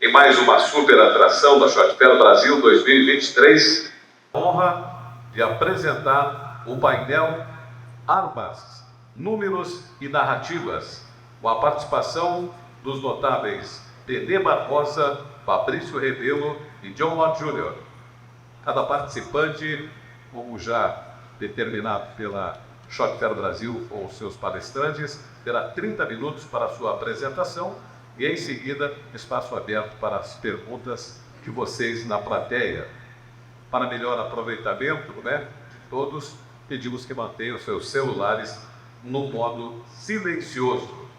em mais uma super atração da Short Fair Brasil 2023. Honra de apresentar o painel Armas, Números e Narrativas, com a participação dos notáveis Bene Barbosa, Fabrício, Rebelo e John Lott Jr. Cada participante, como já determinado pela Short Fair Brasil ou seus palestrantes, terá 30 minutos para a sua apresentação e, em seguida, espaço aberto para as perguntas de vocês na plateia. Para melhor aproveitamento, de todos, pedimos que mantenham seus celulares no modo silencioso.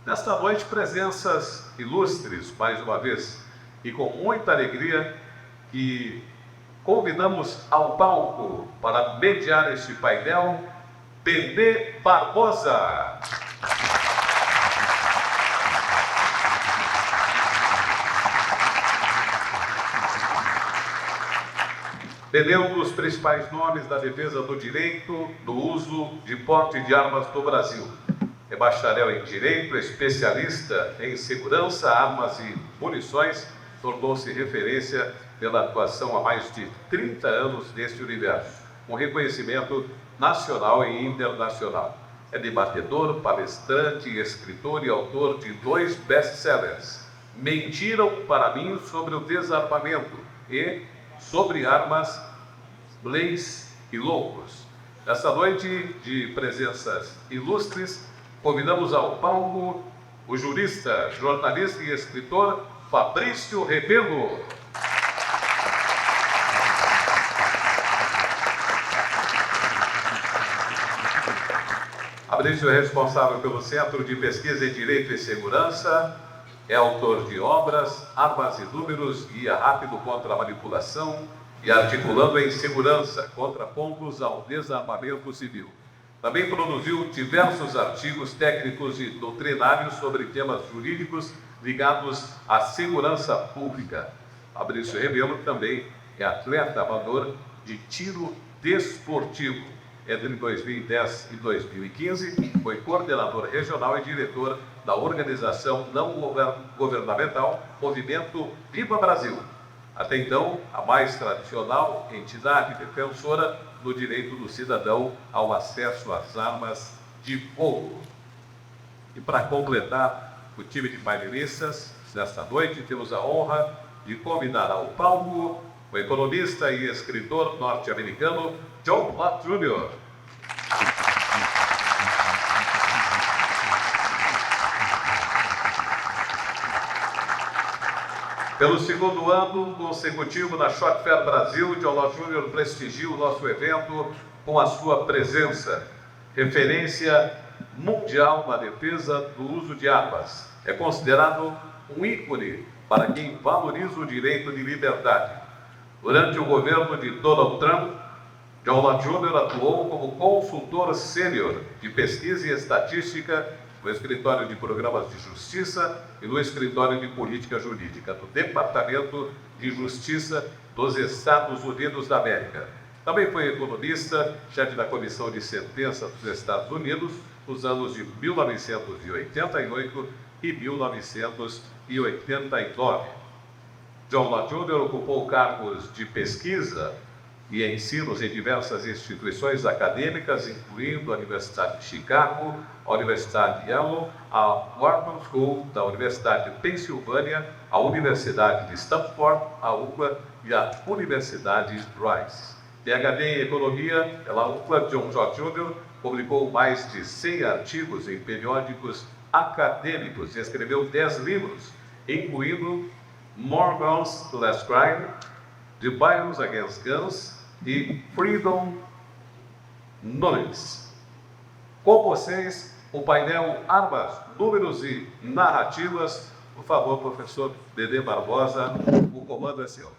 Nesta noite, presenças ilustres, mais uma vez, e com muita alegria, que convidamos ao palco para mediar este painel, Bene Barbosa. Bene é um dos principais nomes da defesa do direito do uso de porte de armas no Brasil. É bacharel em Direito, especialista em segurança, armas e munições, tornou-se referência pela atuação há mais de 30 anos neste universo, com reconhecimento nacional e internacional. É debatedor, palestrante, escritor e autor de 2 best-sellers: Mentiram para mim sobre o desarmamento e Sobre armas, leis e loucos. Nesta noite de presenças ilustres, convidamos ao palco o jurista, jornalista e escritor Fabrício Rebelo. Fabrício é responsável pelo Centro de Pesquisa em Direito e Segurança, é autor de obras, Armas e Números, Guia Rápido contra a Manipulação e Articulando em Segurança, Contrapontos ao Desarmamento Civil. Também produziu diversos artigos técnicos e doutrinários sobre temas jurídicos ligados à segurança pública. Fabrício Rebelo também é atleta amador de tiro desportivo. Entre 2010 e 2015, foi coordenador regional e diretor da organização não governamental Movimento Viva Brasil. Até então, a mais tradicional entidade defensora do direito do cidadão ao acesso às armas de fogo. E para completar o time de painelistas, nesta noite temos a honra de convidar ao palco o economista e escritor norte-americano John Lott Jr. Pelo segundo ano consecutivo na Short Fair Brasil, John Lott Jr. prestigia o nosso evento com a sua presença. Referência mundial na defesa do uso de armas. É considerado um ícone para quem valoriza o direito de liberdade. Durante o governo de Donald Trump, John Lott Jr. atuou como consultor sênior de pesquisa e estatística no Escritório de Programas de Justiça e no Escritório de Política Jurídica do Departamento de Justiça dos Estados Unidos da América. Também foi economista, chefe da Comissão de Sentença dos Estados Unidos nos anos de 1988 e 1989. John Lott Jr. ocupou cargos de pesquisa e ensinos em diversas instituições acadêmicas, incluindo a Universidade de Chicago, a Universidade de Yale, a Wharton School da Universidade de Pensilvânia, a Universidade de Stanford, a UCLA e a Universidade Rice. PhD em Economia pela UCLA, John Lott Jr. publicou mais de 100 artigos em periódicos acadêmicos e escreveu 10 livros, incluindo More Guns, Less Crime, The Violence Against Guns e Freedom Knowledge. Com vocês, o painel Armas, Números e Narrativas. Por favor, professor Bene Barbosa, o comando é seu.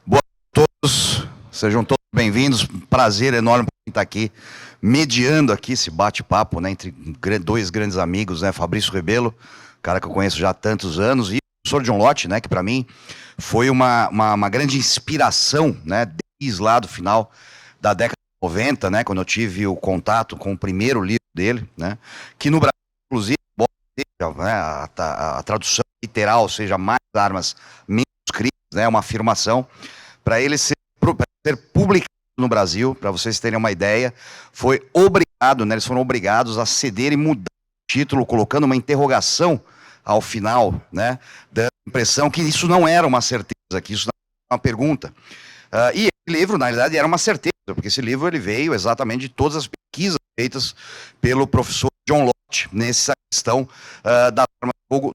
Boa noite a todos, sejam todos bem-vindos. Prazer enorme estar aqui, mediando aqui esse bate-papo, entre 2 grandes amigos, Fabrício Rebelo, cara que eu conheço já há tantos anos, e o professor John Lott, que para mim foi uma grande inspiração, desde lá do final da década de 90, quando eu tive o contato com o primeiro livro dele, que no Brasil, inclusive, a tradução literal, ou seja, mais armas, menos crimes, né, uma afirmação, para ele ser publicado no Brasil, para vocês terem uma ideia, foi obrigado, né, eles foram obrigados a ceder e mudar o título, colocando uma interrogação ao final, né, dando a impressão que isso não era uma certeza, que isso não era uma pergunta. E esse livro, na realidade, era uma certeza, porque esse livro ele veio exatamente de todas as pesquisas feitas pelo professor John Lott nessa questão da arma de fogo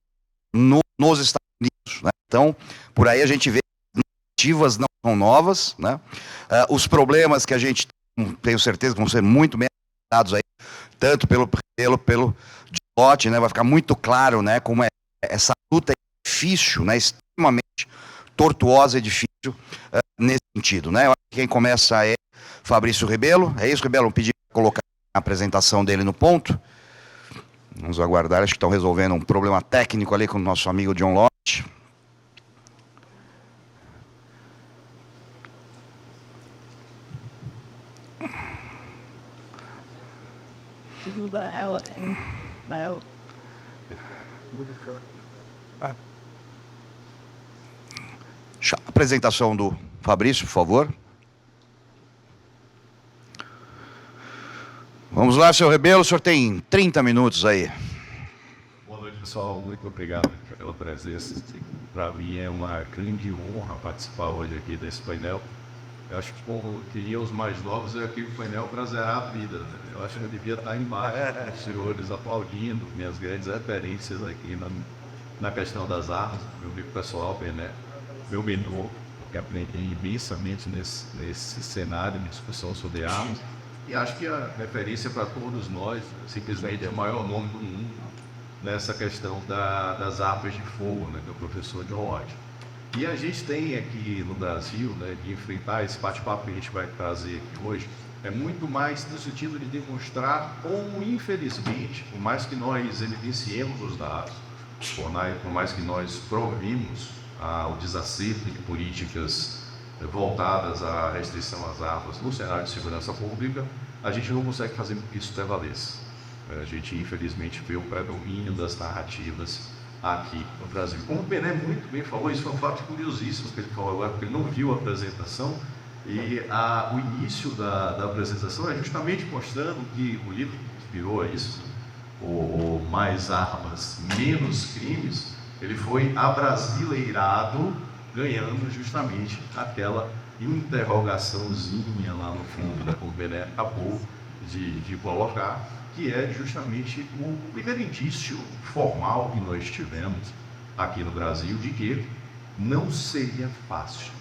nos Estados Unidos, né? Então, por aí a gente vê que as narrativas não são novas, né? Os problemas que a gente tenho certeza que vão ser muito bem abordados aí, tanto pelo John Lott, né? Vai ficar muito claro, né, como essa luta é difícil, né, extremamente tortuosa e difícil nesse sentido, né? Eu acho que quem começa é Fabrício Rebelo. É isso, Rebelo? Pedir para colocar a apresentação dele no ponto. Vamos aguardar, acho que estão resolvendo um problema técnico ali com o nosso amigo John Lott. Apresentação do Fabrício, por favor. Vamos lá, senhor Rebelo, o senhor tem 30 minutos aí. Boa noite, pessoal. Muito obrigado pela presença. Para mim é uma grande honra participar hoje aqui desse painel. Eu acho que, como queriam os mais novos, é aqui o painel para zerar a vida. Eu acho que eu devia estar embaixo, os senhores aplaudindo minhas grandes referências aqui na questão das armas, meu amigo pessoal, Bene, meu mentor, que aprendi imensamente nesse cenário de discussão sobre armas. E acho que a referência para todos nós, simplesmente é o maior nome do mundo nessa questão das armas de fogo, né, do professor John Lott. E a gente tem aqui no Brasil, né, de enfrentar esse bate-papo que a gente vai trazer aqui hoje, é muito mais no sentido de demonstrar como, infelizmente, por mais que nós evidenciemos os dados, por mais que nós provimos o desacerto de políticas voltadas à restrição às armas no cenário de segurança pública, a gente não consegue fazer isso prevaleça. A gente, infelizmente, vê o predomínio das narrativas aqui no Brasil. Como o Bene muito bem falou, isso foi um fato curiosíssimo que ele falou agora, porque ele não viu a apresentação, e o início da apresentação é justamente mostrando que o livro que virou isso, o Mais Armas, Menos Crimes, ele foi abrasileirado, ganhando justamente aquela interrogaçãozinha lá no fundo, né, como o Bene acabou de colocar, que é justamente o primeiro indício formal que nós tivemos aqui no Brasil de que não seria fácil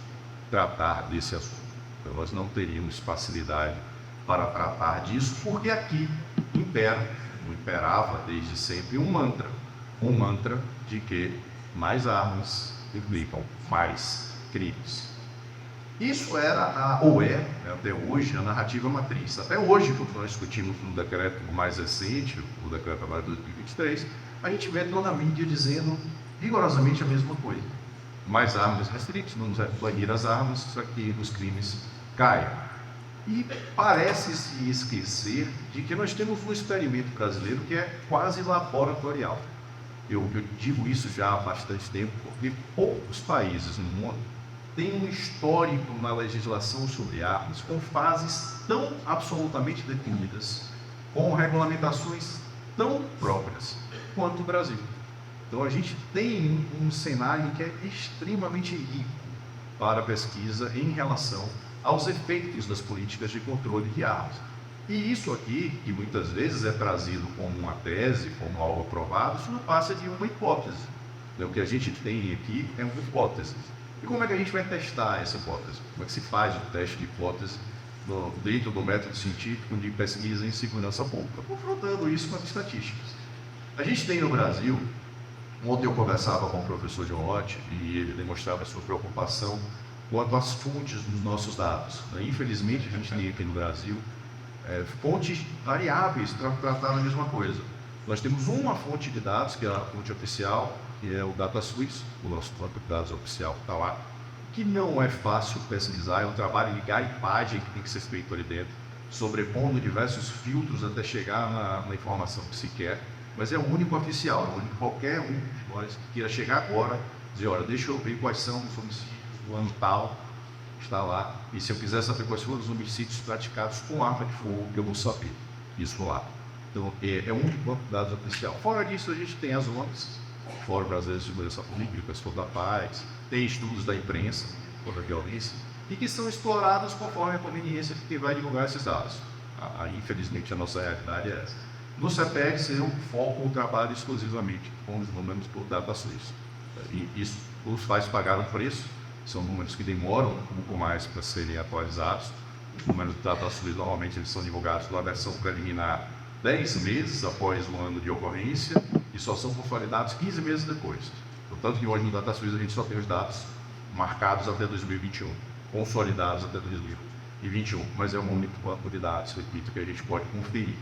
tratar desse assunto. Então, nós não teríamos facilidade para tratar disso, porque aqui imperava desde sempre um mantra de que mais armas implicam mais crimes. Isso era, até hoje, a narrativa matriz. Até hoje, quando nós discutimos no decreto mais recente, o decreto agora de 2023, a gente vê toda a mídia dizendo rigorosamente a mesma coisa. Mais armas restritas, vamos banir as armas para que os crimes caiam. E parece se esquecer de que nós temos um experimento brasileiro que é quase laboratorial. Eu digo isso já há bastante tempo, porque poucos países no mundo têm um histórico na legislação sobre armas com fases tão absolutamente definidas, com regulamentações tão próprias quanto o Brasil. Então a gente tem um cenário que é extremamente rico para a pesquisa em relação aos efeitos das políticas de controle de armas. E isso aqui, que muitas vezes é trazido como uma tese, como algo provado, isso não passa de uma hipótese. O que a gente tem aqui é uma hipótese. E como é que a gente vai testar essa hipótese? Como é que se faz o teste de hipótese dentro do método científico de pesquisa em segurança pública? Confrontando isso com as estatísticas. A gente tem no Brasil, ontem eu conversava com o professor John Lott e ele demonstrava a sua preocupação quanto às fontes dos nossos dados. Infelizmente, a gente tem aqui no Brasil fontes variáveis para tratar a mesma coisa. Nós temos uma fonte de dados, que é a fonte oficial, que é o DataSuite, o nosso banco de dados oficial que está lá, que não é fácil pesquisar, é um trabalho de gaipagem que tem que ser feito ali dentro, sobrepondo diversos filtros até chegar na informação que se quer. mas é o único oficial, é o único, qualquer um de nós que queira chegar agora, dizer, olha, deixa eu ver quais são os homicídios do ano tal, está lá, e se eu quiser saber quais foram os homicídios praticados com arma de fogo, eu vou saber isso lá. Então, é o único banco de dados oficial. Fora disso, a gente tem as ONGs, Fórum Brasileiro de Segurança Pública, Fórum da Paz, tem estudos da imprensa contra a violência, e que são explorados conforme a conveniência de quem vai divulgar esses dados. Infelizmente, a nossa realidade é essa. No CEPEG, eu foco o trabalho exclusivamente com os números por data suíça. E isso os faz pagar o preço, são números que demoram um pouco mais para serem atualizados. Os números de data suíça, normalmente, eles são divulgados na versão preliminar 10 meses após o ano de ocorrência e só são consolidados 15 meses depois. Portanto, que hoje no data suíça a gente só tem os dados marcados até 2021, consolidados até 2021, mas é um único banco de dados, repito, que a gente pode conferir.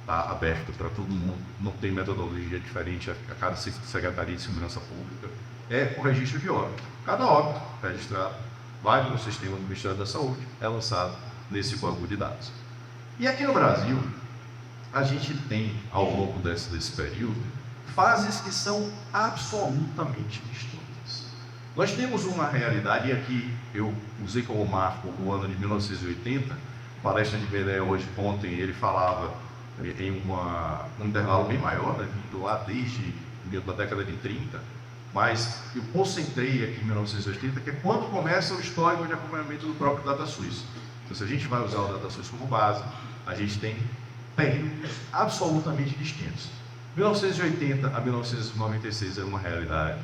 Está aberto para todo mundo, não tem metodologia diferente a cada Secretaria de Segurança Pública, é o registro de óbito. Cada óbito registrado vai no sistema do Ministério da Saúde, é lançado nesse banco de dados. E aqui no Brasil, a gente tem, ao longo desse período, fases que são absolutamente distintas. Nós temos uma realidade, e aqui eu usei como marco o ano de 1980, palestra de Bene ontem, ele falava em um intervalo bem maior, né, vindo lá desde a década de 30, mas eu concentrei aqui em 1980, que é quando começa o histórico de acompanhamento do próprio data suíça. Então, se a gente vai usar o data suíça como base, a gente tem períodos absolutamente distintos. 1980 a 1996 é uma realidade,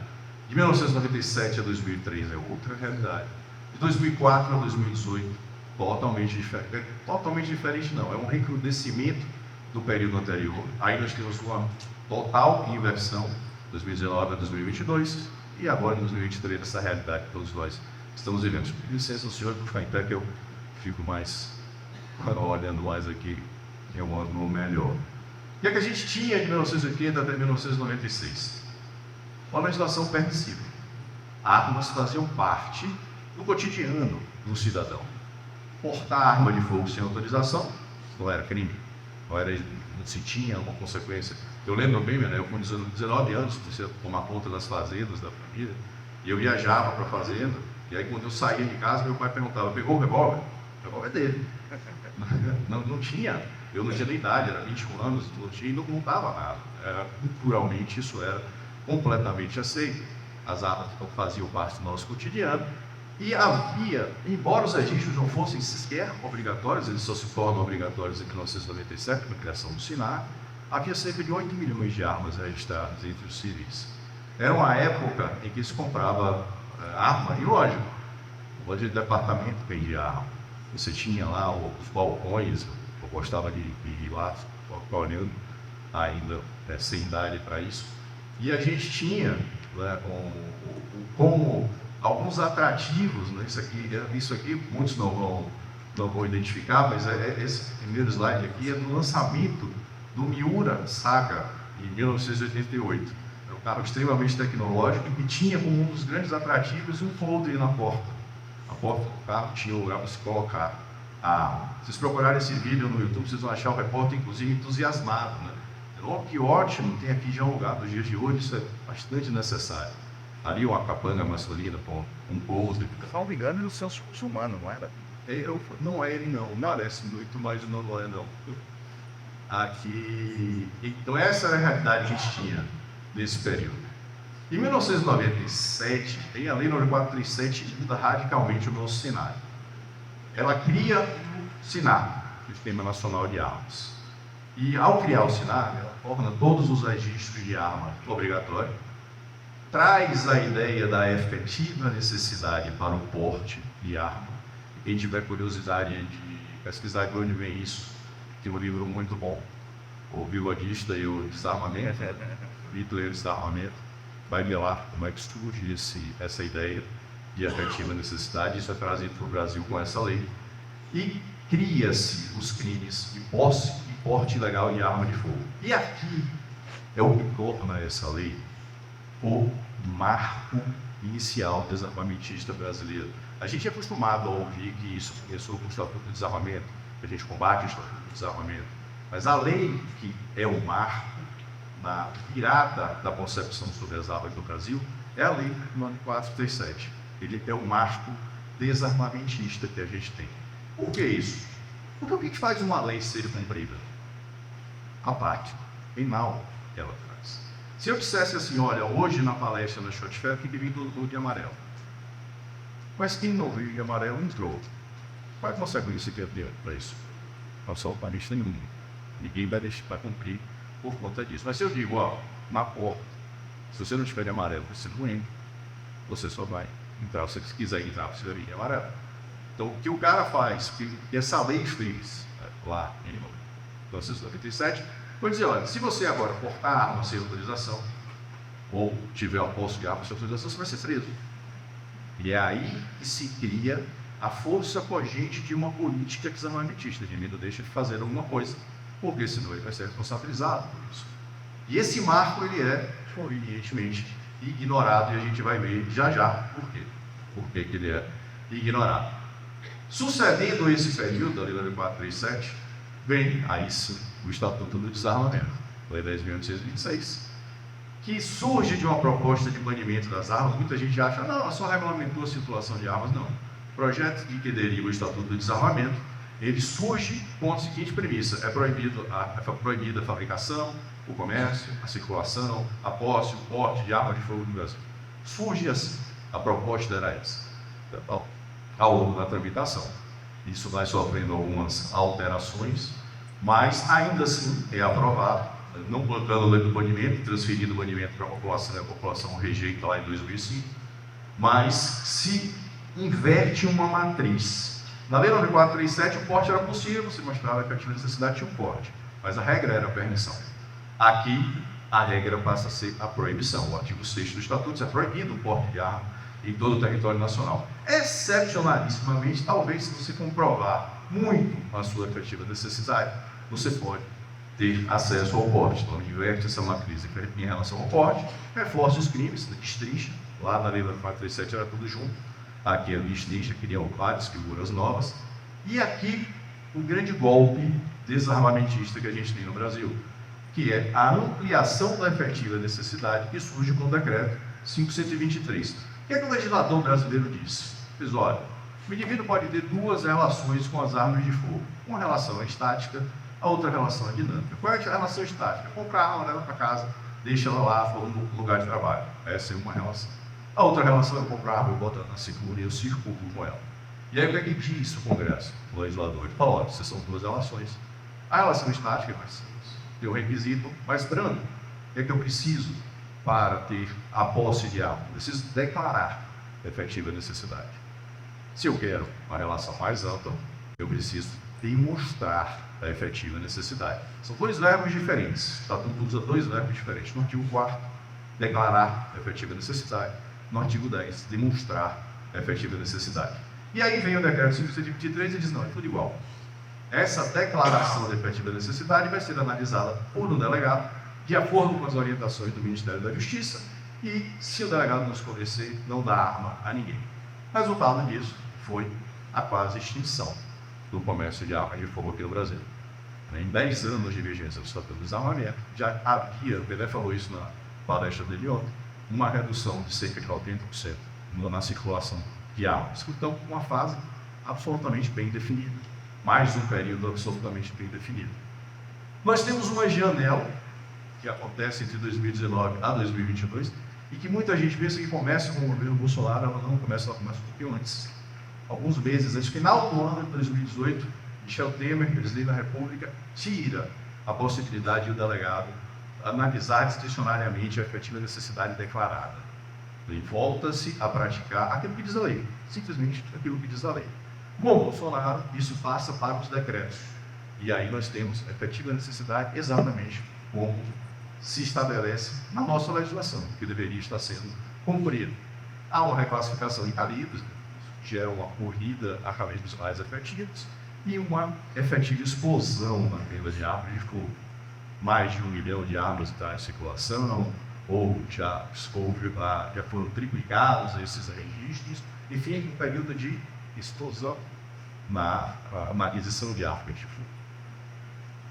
de 1997 a 2003 é outra realidade, de 2004 a 2018 totalmente diferente. Totalmente diferente não, é um recrudescimento do período anterior. Aí nós temos uma total inversão, 2019 a 2022, e agora em 2023 essa realidade que todos nós estamos vivendo. Com licença, senhor, por ficar em pé, que eu fico mais olhando mais aqui, eu ando melhor. O que é que a gente tinha de 1980 até 1996? Uma legislação permissiva. Armas faziam parte do cotidiano do cidadão. Portar arma de fogo sem autorização não era crime, não se tinha uma consequência. Eu lembro bem, né, eu com 19 anos, comecei a tomar conta das fazendas da família, e eu viajava para a fazenda, e aí quando eu saía de casa, meu pai perguntava, pegou o revólver? O revólver é dele. Não tinha, eu não tinha nem idade, era 21 anos, não tinha, e não dava nada. Culturalmente isso era completamente aceito. As armas faziam parte do nosso cotidiano, e havia, embora os registros não fossem sequer obrigatórios, eles só se tornam obrigatórios em 1997, com a criação do SINAR, havia cerca de 8 milhões de armas registradas entre os civis. Era uma época em que se comprava arma, e lógico, loja de departamento vendia arma. Você tinha lá os balcões, eu gostava de ir lá olhando, ainda sem idade para isso. E a gente tinha, né, como alguns atrativos, né, isso aqui muitos não vão identificar, mas esse primeiro slide aqui é do lançamento do Miura Saga, em 1988. É um carro extremamente tecnológico e tinha como um dos grandes atrativos um folder na porta. A porta do carro tinha lugar para se colocar a arma. Se vocês procurarem esse vídeo no YouTube, vocês vão achar o repórter, inclusive, entusiasmado, né? Que ótimo, tem aqui já um lugar nos dias de hoje, isso é bastante necessário. Ali uma capanga masculina com um coldre. Se não me engano, ele é o senso humano, não era? Não é ele não, parece muito, mas não é não. Aqui, então essa é a realidade que a gente tinha nesse período. Em 1997, tem a Lei 9437 que muda radicalmente o nosso cenário. Ela cria o SINAR, Sistema Nacional de Armas. E ao criar o SINAR, ela torna todos os registros de arma obrigatórios, traz a ideia da efetiva necessidade para o porte de arma. Quem tiver curiosidade de pesquisar de onde vem isso, tem um livro muito bom, O Bigodista e o Desarmamento, Hitler e o Desarmamento, vai ver lá como é que surge essa ideia de efetiva necessidade. Isso é trazido para o Brasil com essa lei. E cria-se os crimes de posse e porte ilegal de arma de fogo. E aqui é o que torna essa lei o marco inicial desarmamentista brasileiro. A gente é acostumado a ouvir que isso começou com o Estatuto do Desarmamento, que a gente combate o Estatuto do Desarmamento, mas a lei que é o marco na virada da concepção sobre as armas no Brasil é a lei número 437. Ele é o marco desarmamentista que a gente tem. Por que isso? Porque o que faz uma lei ser cumprida? A parte penal que ela traz. Se eu dissesse assim, olha, hoje na palestra na Shot Fair, tem que vir do de amarelo. Mas quem não veio de amarelo entrou. Qual é a consequência que eu tenho para isso? Não só o país nenhum. Ninguém vai deixar para cumprir por conta disso. Mas se eu digo, ó, na porta, se você não tiver de amarelo, você não entra, você só vai entrar. Se você quiser entrar, você vai vir de amarelo. Então, o que o cara faz, o que essa lei fez, lá em 1997, foi dizer, olha, se você agora portar arma sem autorização, ou tiver a posse de arma sem autorização, você vai ser preso. E é aí que se cria a força cogente de uma política desarmamentista. De não deixa de fazer alguma coisa, porque senão ele vai ser responsabilizado por isso. E esse marco, ele é, evidentemente, ignorado, e a gente vai ver já por quê. Por que ele é ignorado. Sucedendo esse período, da Lei 437, vem aí sim o Estatuto do Desarmamento, Lei 10.826, que surge de uma proposta de banimento das armas. Muita gente acha, não, ela só regulamentou a circulação de armas. Não. O projeto que deriva o Estatuto do Desarmamento, ele surge com a seguinte premissa: é proibida a fabricação, o comércio, a circulação, a posse, o porte de armas de fogo no Brasil. Surge assim, a proposta era essa. Então, ao longo da tramitação, isso vai sofrendo algumas alterações, mas ainda assim é aprovado, não colocando a lei do banimento, transferindo o banimento para a população rejeita lá em 2005, mas se inverte uma matriz. Na lei 437, o porte era possível, se mostrava que a efetiva necessidade tinha um porte, mas a regra era a permissão. Aqui, a regra passa a ser a proibição. O artigo 6º do Estatuto é proibido o porte de arma em todo o território nacional. Excepcionalissimamente, talvez, se você comprovar muito a sua efetiva necessidade, você pode ter acesso ao porte. Então, inverte essa matriz em relação ao porte, reforça os crimes, destrincha. Lá na lei 437 era tudo junto. Aqui a destrincha, criam várias figuras novas. E aqui, o grande golpe desarmamentista que a gente tem no Brasil, que é a ampliação da efetiva necessidade, que surge com o decreto 523. O que é que o legislador brasileiro disse? Diz, olha, o indivíduo pode ter duas relações com as armas de fogo. Uma relação é estática, a outra relação é dinâmica. Qual é a relação estática? Comprar a arma, leva para casa, deixa ela lá no lugar de trabalho. Essa é uma relação. A outra relação é comprar a arma e botar na cintura e eu circulo com ela. E aí o que é que diz o Congresso, o legislador? Ele fala, olha, essas são duas relações. A relação estática é mais simples. Tem um requisito mais brando. O que é que eu preciso para ter a posse de arma? Eu preciso declarar a efetiva necessidade. Se eu quero uma relação mais ampla, eu preciso demonstrar a efetiva necessidade. São dois verbos diferentes. O Estatuto usa dois verbos diferentes. No artigo 4º, declarar a efetiva necessidade. No artigo 10, demonstrar a efetiva necessidade. E aí vem o decreto 523 e diz, não, é tudo igual. Essa declaração de efetiva necessidade vai ser analisada por um delegado, de acordo com as orientações do Ministério da Justiça, e se o delegado não esclarecer, não dá arma a ninguém. O resultado disso foi a quase extinção do comércio de armas de fogo aqui no Brasil. Em 10 anos de vigência do Estatuto do Desarmamento, já havia, o Bene falou isso na palestra dele ontem, uma redução de cerca de 80% na circulação de armas. Então, uma fase absolutamente bem definida, mais um período absolutamente bem definido. Nós temos uma janela que acontece entre 2019 a 2022 e que muita gente pensa que começa com o governo Bolsonaro. Ela não começa, ela começa um pouquinho antes. Alguns meses antes, final do ano de 2018, Michel Temer, presidente da República, tira a possibilidade do delegado analisar discricionariamente a efetiva necessidade declarada. E volta-se a praticar aquilo que diz a lei, simplesmente aquilo que diz a lei. Com Bolsonaro, isso passa para os decretos. E aí nós temos a efetiva necessidade exatamente como se estabelece na nossa legislação, que deveria estar sendo cumprida. Há uma reclassificação em calibres, que gera uma corrida a calibres mais efetivos, e uma efetiva explosão na venda de armas de fogo. Mais de 1 milhão de armas está em circulação, ou já foram triplicados esses registros, enfim, um período de explosão na aquisição de armas de fogo.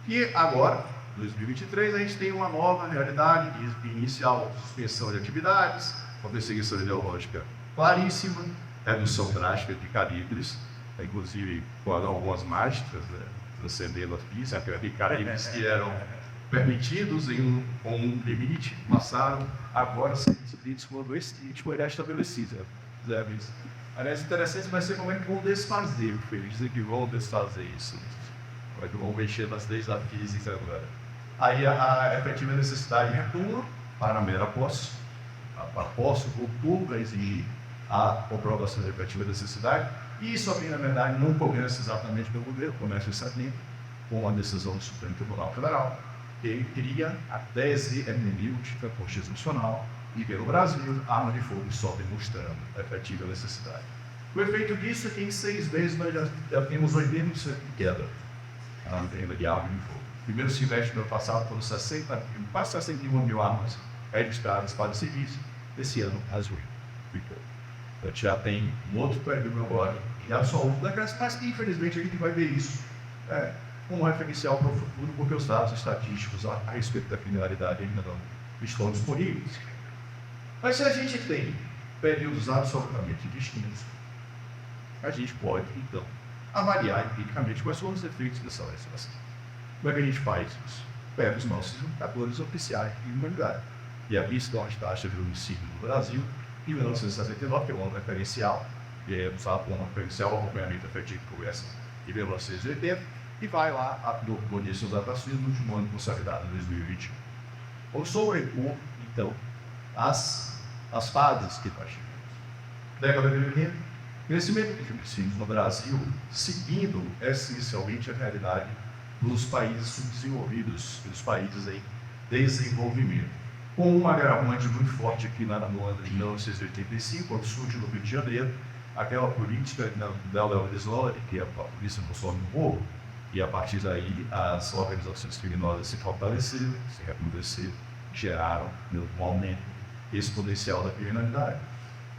E agora, 2023, a gente tem uma nova realidade de inicial suspensão de atividades, uma perseguição ideológica claríssima, redução drástica de calibres, inclusive com algumas mágicas, né, transcendendo a física, de calibres que eram permitidos com um limite, passaram agora a ser descritos quando esse ritmo é estabelecido. Aliás, interessante vai ser como é que vão desfazer, porque eles dizem que vão desfazer isso, como é que vão mexer nas leis da física agora. Aí a efetiva necessidade retorna para a mera posse, a posse voltou a exigir a comprovação da efetiva necessidade, e isso aqui, na verdade, não começa exatamente pelo governo, começa exatamente com a decisão do Supremo Tribunal Federal, que cria a tese hermenêutica constitucional e, pelo Brasil, a arma de fogo só demonstrando a efetiva necessidade. O efeito disso é que em 6 meses nós já temos 80% de queda na venda de arma de fogo. No primeiro semestre do ano passado foram quase 61 mil armas registradas para serviço. Esse ano, as 8. A gente já tem um outro período agora, e a só outra decresce, mas infelizmente a gente vai ver isso como referencial para o futuro, porque os dados estatísticos a respeito da criminalidade ainda não estão disponíveis. Mas se a gente tem períodos absolutamente distintos, a gente pode, então, avaliar empiricamente quais são os efeitos dessa legislação. Como é que a gente faz isso? Pega os nossos indicadores oficiais de humanidade. E aqui estão as taxas de homicídio no Brasil, em 1969, que é o ano referencial, e é usado como referencial ao acompanhamento efetivo que começa em 1980, e vai lá no início das datações no último ano consolidado, em 2021. Ou sobrepor, então, as fases que nós tivemos. Década de 80, crescimento de homicídios no Brasil, seguindo essencialmente a realidade dos países subdesenvolvidos, dos países em desenvolvimento. Com um agravante muito forte aqui no ano de 1985, quando surge no Rio de Janeiro, aquela política neoliberal, que a polícia não sobe no morro, e a partir daí as organizações criminosas se fortaleceram, se recrudesceram, geraram um aumento exponencial da criminalidade.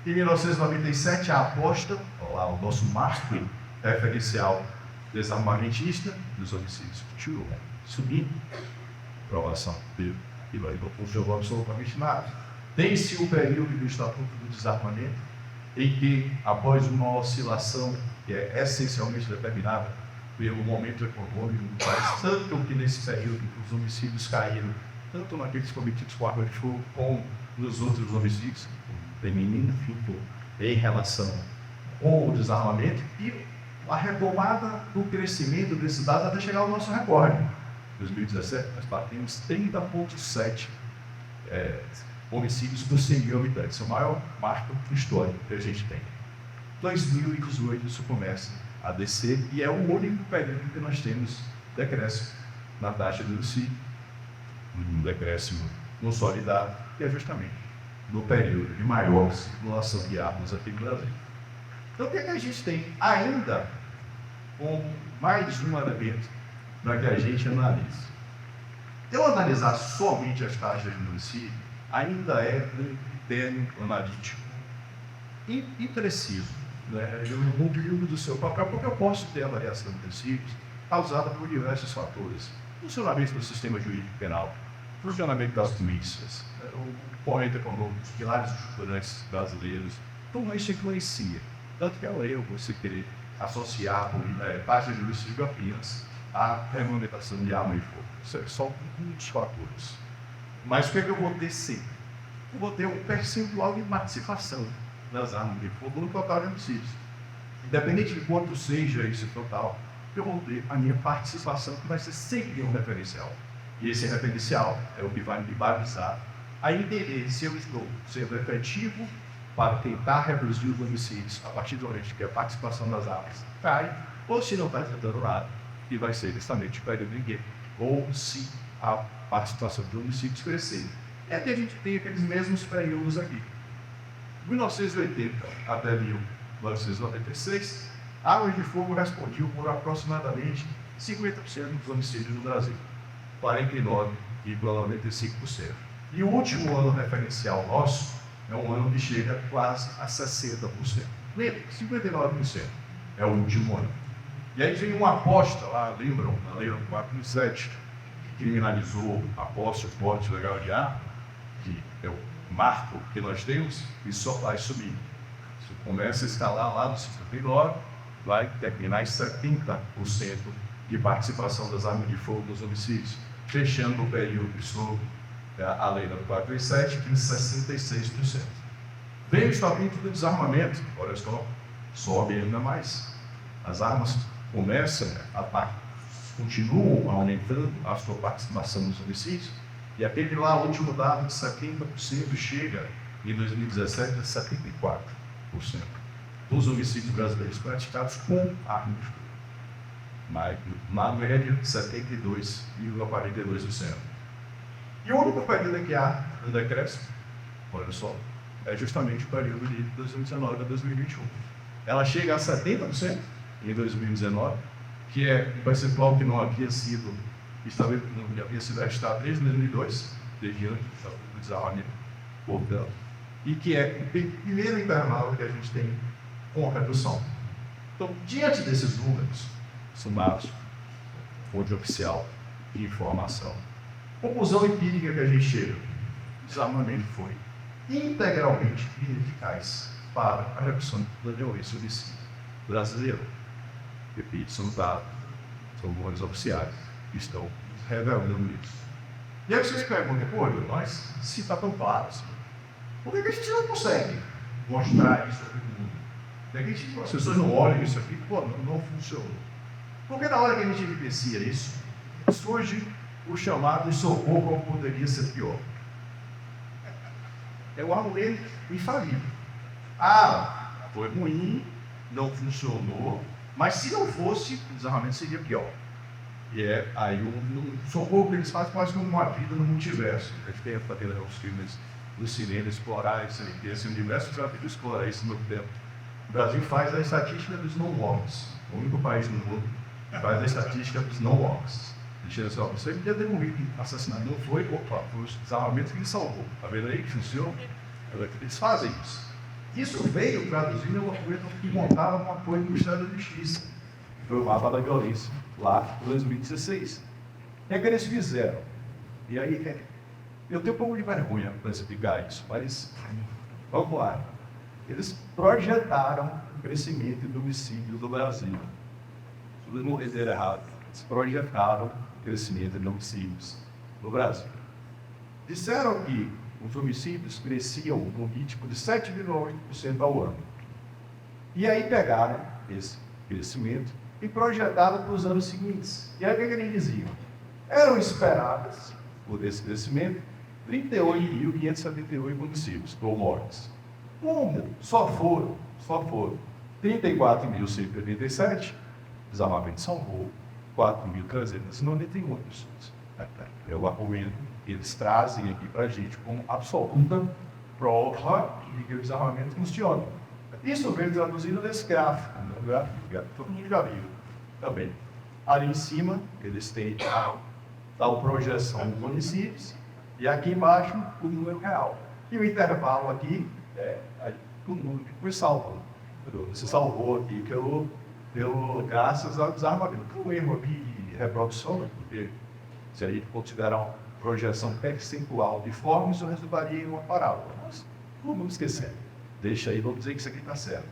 Em 1997, a aposta, lá, o nosso marco referencial desarmamentista dos homicídios continuou subindo, aprovação dele, e não funcionou absolutamente nada. Tem-se o período do Estatuto do Desarmamento, em que, após uma oscilação que é essencialmente determinada pelo momento econômico do país, tanto que nesse período os homicídios caíram, tanto naqueles cometidos com arma de fogo, como nos outros homicídios, em relação com o desarmamento e a retomada do crescimento desse dado até chegar ao nosso recorde. Em 2017, nós batemos 30,7 homicídios por 100 mil habitantes. É o maior marco histórico que a gente tem. Em 2018, isso começa a descer e é o único período que nós temos decréscimo na taxa de homicídio, um decréscimo consolidado, que é justamente no período de maior circulação de armas aqui no Brasil. Então, o que é que a gente tem ainda com mais um elemento para que a gente analise? Eu analisar somente as taxas de homicídio ainda é um critério analítico impreciso. Eu não digo do seu papel, porque eu posso ter avaliação de homicídios causada por diversos fatores. Funcionamento do sistema jurídico penal, funcionamento das polícias, o corrente econômico, os pilares estruturantes brasileiros, tudo isso influencia. Tanto que é o erro você querer associar taxas de homicídio apenas à regulamentação de arma e fogo. Isso é só um dos fatores. Mas o que é que eu vou ter sempre? Eu vou ter um percentual de participação das armas de fogo no total de homicídios. Independente de quanto seja esse total, eu vou ter a minha participação, que vai ser sempre um referencial. E esse referencial é o que vai me balizar a entender se eu estou sendo efetivo para tentar reduzir os homicídios a partir do momento que a participação das armas cai, ou se não está tentando nada, e vai ser justamente para ninguém, ou se a participação dos homicídios crescer. É que a gente tem aqueles mesmos períodos aqui. De 1980 até 1996, a arma de fogo respondiam por aproximadamente 50% dos homicídios no Brasil, 49,95%. E o último ano referencial nosso é um ano que chega quase a 60%. Lembra? 59% é o último ano. E aí vem uma aposta lá, lembram? Na Lei 407, criminalizou a posse, o porte legal de arma, que é o marco que nós temos, isso só vai subir. Isso começa a escalar lá no 59, vai terminar em 70% de participação das armas de fogo nos homicídios, fechando o período sob a lei da 437, que em 66%. Veio o estatuto do desarmamento, olha só, sobe ainda mais. As armas continuam aumentando a sua participação nos homicídios, e aquele lá, o último dado de 70% chega em 2017 a 74% dos homicídios brasileiros praticados com armas de fogo. Mas, na média, 72,42%. E o único período que há um decréscimo, olha só, é justamente o período de 2019 a 2021. Ela chega a 70% em 2019, que é um percentual que não havia sido registrado desde 2002, desde antes do desarmamento, portanto, e que é o primeiro intervalo que a gente tem com a redução. Então, diante desses números somados, fonte oficial de informação, conclusão empírica que a gente chega, o desarmamento foi integralmente ineficaz para a redução da violência homicida brasileira. Repito, são dados, são números oficiais que estão revelando isso. E aí vocês perguntam, pô, mas se está tão claro assim, por que a gente não consegue mostrar isso para o mundo? Por que as pessoas não olham isso aqui? Pô, não funcionou. Porque na hora que a gente evidencia isso, surge o chamado de socorro como poderia ser pior. É o argumento infalível. Ah, foi ruim, não funcionou, mas se não fosse, o desarmamento seria pior. E é aí o socorro que eles fazem quase como uma vida no multiverso. A gente tem os filmes do cinema, explorar esse universo, já tem que explorar isso no tempo. O Brasil faz a estatística dos não-walks. O único país no mundo que faz a estatística dos não-walks. Você podia ter morrido assassinado. Não foi, opa, foi o desarmamento que ele salvou. Está vendo aí que funciona? Eles fazem isso. Isso veio traduzindo uma coisa que montava um apoio do Ministério da Justiça. Foi o mapa da violência, lá em 2016. O que é que eles fizeram? E aí, eu tenho um pouco de vergonha para explicar isso, mas vamos lá. Eles projetaram o crescimento do homicídio do Brasil. Se não dizer errado, eles projetaram o crescimento de homicídios no Brasil. Disseram que os homicídios cresciam num ritmo de 7,8% ao ano. E aí pegaram esse crescimento e projetaram para os anos seguintes. E aí o que eles diziam? Eram esperadas, por esse crescimento, 38.578 homicídios ou mortes. Como só foram 34.187, o desarmamento salvou 4.391 pessoas. É o argumento que eles trazem aqui para a gente como absoluta prova de que o desarmamento funciona. Isso vem traduzido nesse gráfico. Todo mundo já viu também. Ali em cima, eles têm a projeção dos municípios e aqui embaixo o número real. E o intervalo aqui é o número que foi salvo. Se salvou aqui graças ao desarmamento. Um erro aqui de reprodução, porque se a gente considerar uma projeção percentual de forma, isso resultaria em uma parábola. Mas não vamos esquecer. Deixa aí, vamos dizer que isso aqui está certo.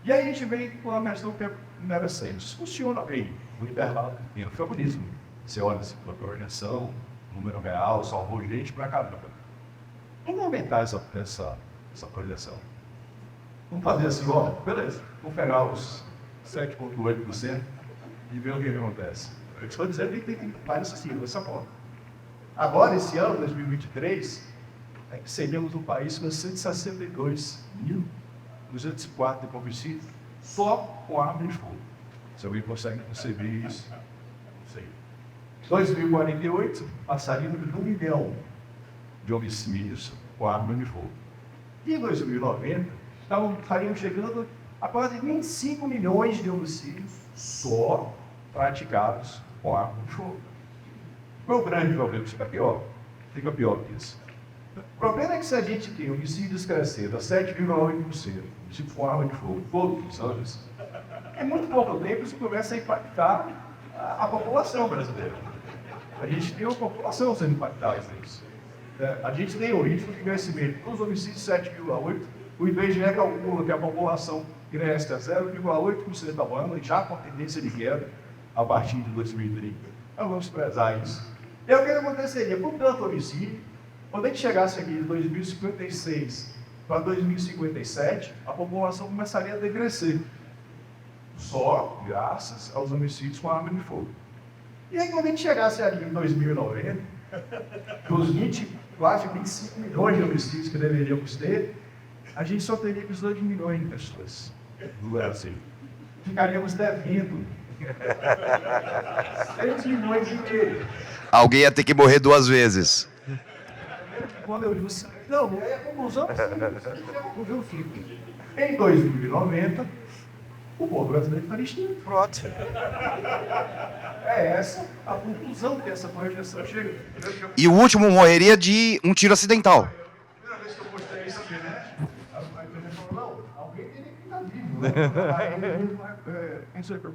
E aí a gente vem com a questão que não era sempre. Isso funciona bem. O intervalo foi bonito. Você olha assim, a projeção, número real, salvou gente para caramba. Vamos aumentar essa projeção. Vamos fazer assim, ó, beleza, vamos pegar os 7,8% e ver o que acontece. Eu estou dizendo que tem que fazer assim, dessa forma. Agora, esse ano, 2023, seríamos um país com 162.204 de homicídios só com arma de fogo. Se alguém consegue perceber isso, não sei. 2048, passaríamos de 1 milhão de homicídios com arma de fogo. E em 2090, estaríamos chegando a quase 25 milhões de homicídios só praticados com arma de fogo. Qual é o grande problema? Isso fica pior. Fica pior que isso. O problema é que se a gente tem homicídios crescendo a 7,8%, tipo com arma de fogo, todos os anos, é muito pouco tempo isso começa a impactar a população brasileira. A gente tem uma população sendo impactada nisso. A gente tem o ritmo de crescimento dos homicídios 7,8%, o IBGE calcula que a população cresce a 0,8% ao ano, já com a tendência de queda a partir de 2030. Então vamos prezar isso. E o que aconteceria? Com tanto homicídio, quando a gente chegasse aqui de 2056 para 2057, a população começaria a decrescer. Só graças aos homicídios com arma de fogo. E aí, quando a gente chegasse ali em 2090, dos quase 25 milhões de homicídios que deveríamos ter, a gente só teria 18 milhões de pessoas no Brasil. Ficaríamos devendo 6 milhões de dinheiro. Alguém ia ter que morrer 2 vezes. Quando eu disse, não, é a conclusão simples. Em 2090, o povo brasileiro estaria extinto. Pronto. É essa a conclusão que essa projeção chega. E o último morreria de um tiro acidental. A primeira vez que eu postei isso aqui, né? A internet falou, não, alguém teria que ficar vivo. Aí ele